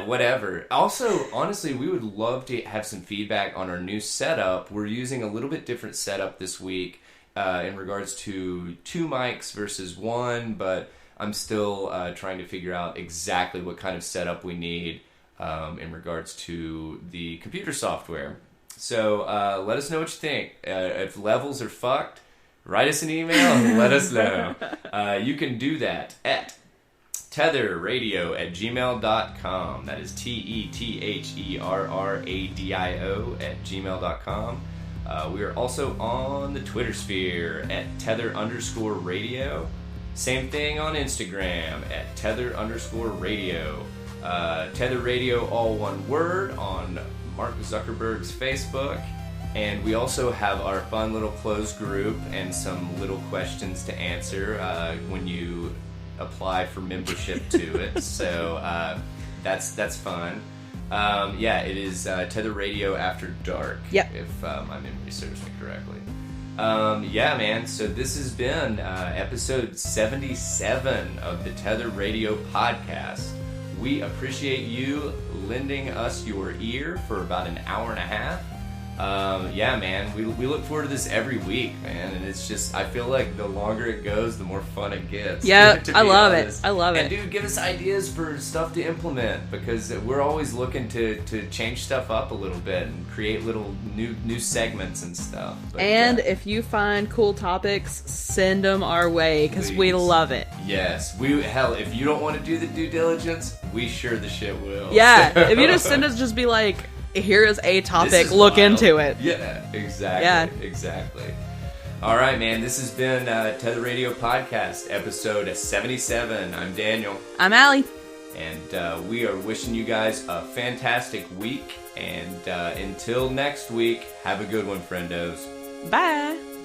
whatever. Also, honestly, we would love to have some feedback on our new setup. We're using a little bit different setup this week in regards to 2 mics versus 1, but I'm still trying to figure out exactly what kind of setup we need in regards to the computer software. So let us know what you think. If levels are fucked, write us an email and let us know. You can do that at tetherradio@gmail.com. That is tetherradio@gmail.com. We are also on the Twitter sphere at tether_radio. Same thing on Instagram at tether_radio. Tether Radio, all one word, on Mark Zuckerberg's Facebook. And we also have our fun little closed group and some little questions to answer when you apply for membership to it. So that's fun. It is Tether Radio After Dark, if my memory serves me correctly. Man, so this has been episode 77 of the Tether Radio podcast. We appreciate you lending us your ear for about an hour and a half. Man, we look forward to this every week, man, and it's just, I feel like the longer it goes, the more fun it gets. Yeah, I love it. And dude, give us ideas for stuff to implement, because we're always looking to change stuff up a little bit and create little new segments and stuff. But, and if you find cool topics, send them our way, because we love it. Yes, if you don't want to do the due diligence, we sure the shit will. Yeah, so. If you just send us, just be like, here is a topic, look wild. Into it. Yeah, exactly. All right, man, this has been Tether Radio Podcast, episode 77. I'm Daniel. I'm Allie. And we are wishing you guys a fantastic week. And until next week, have a good one, friendos. Bye.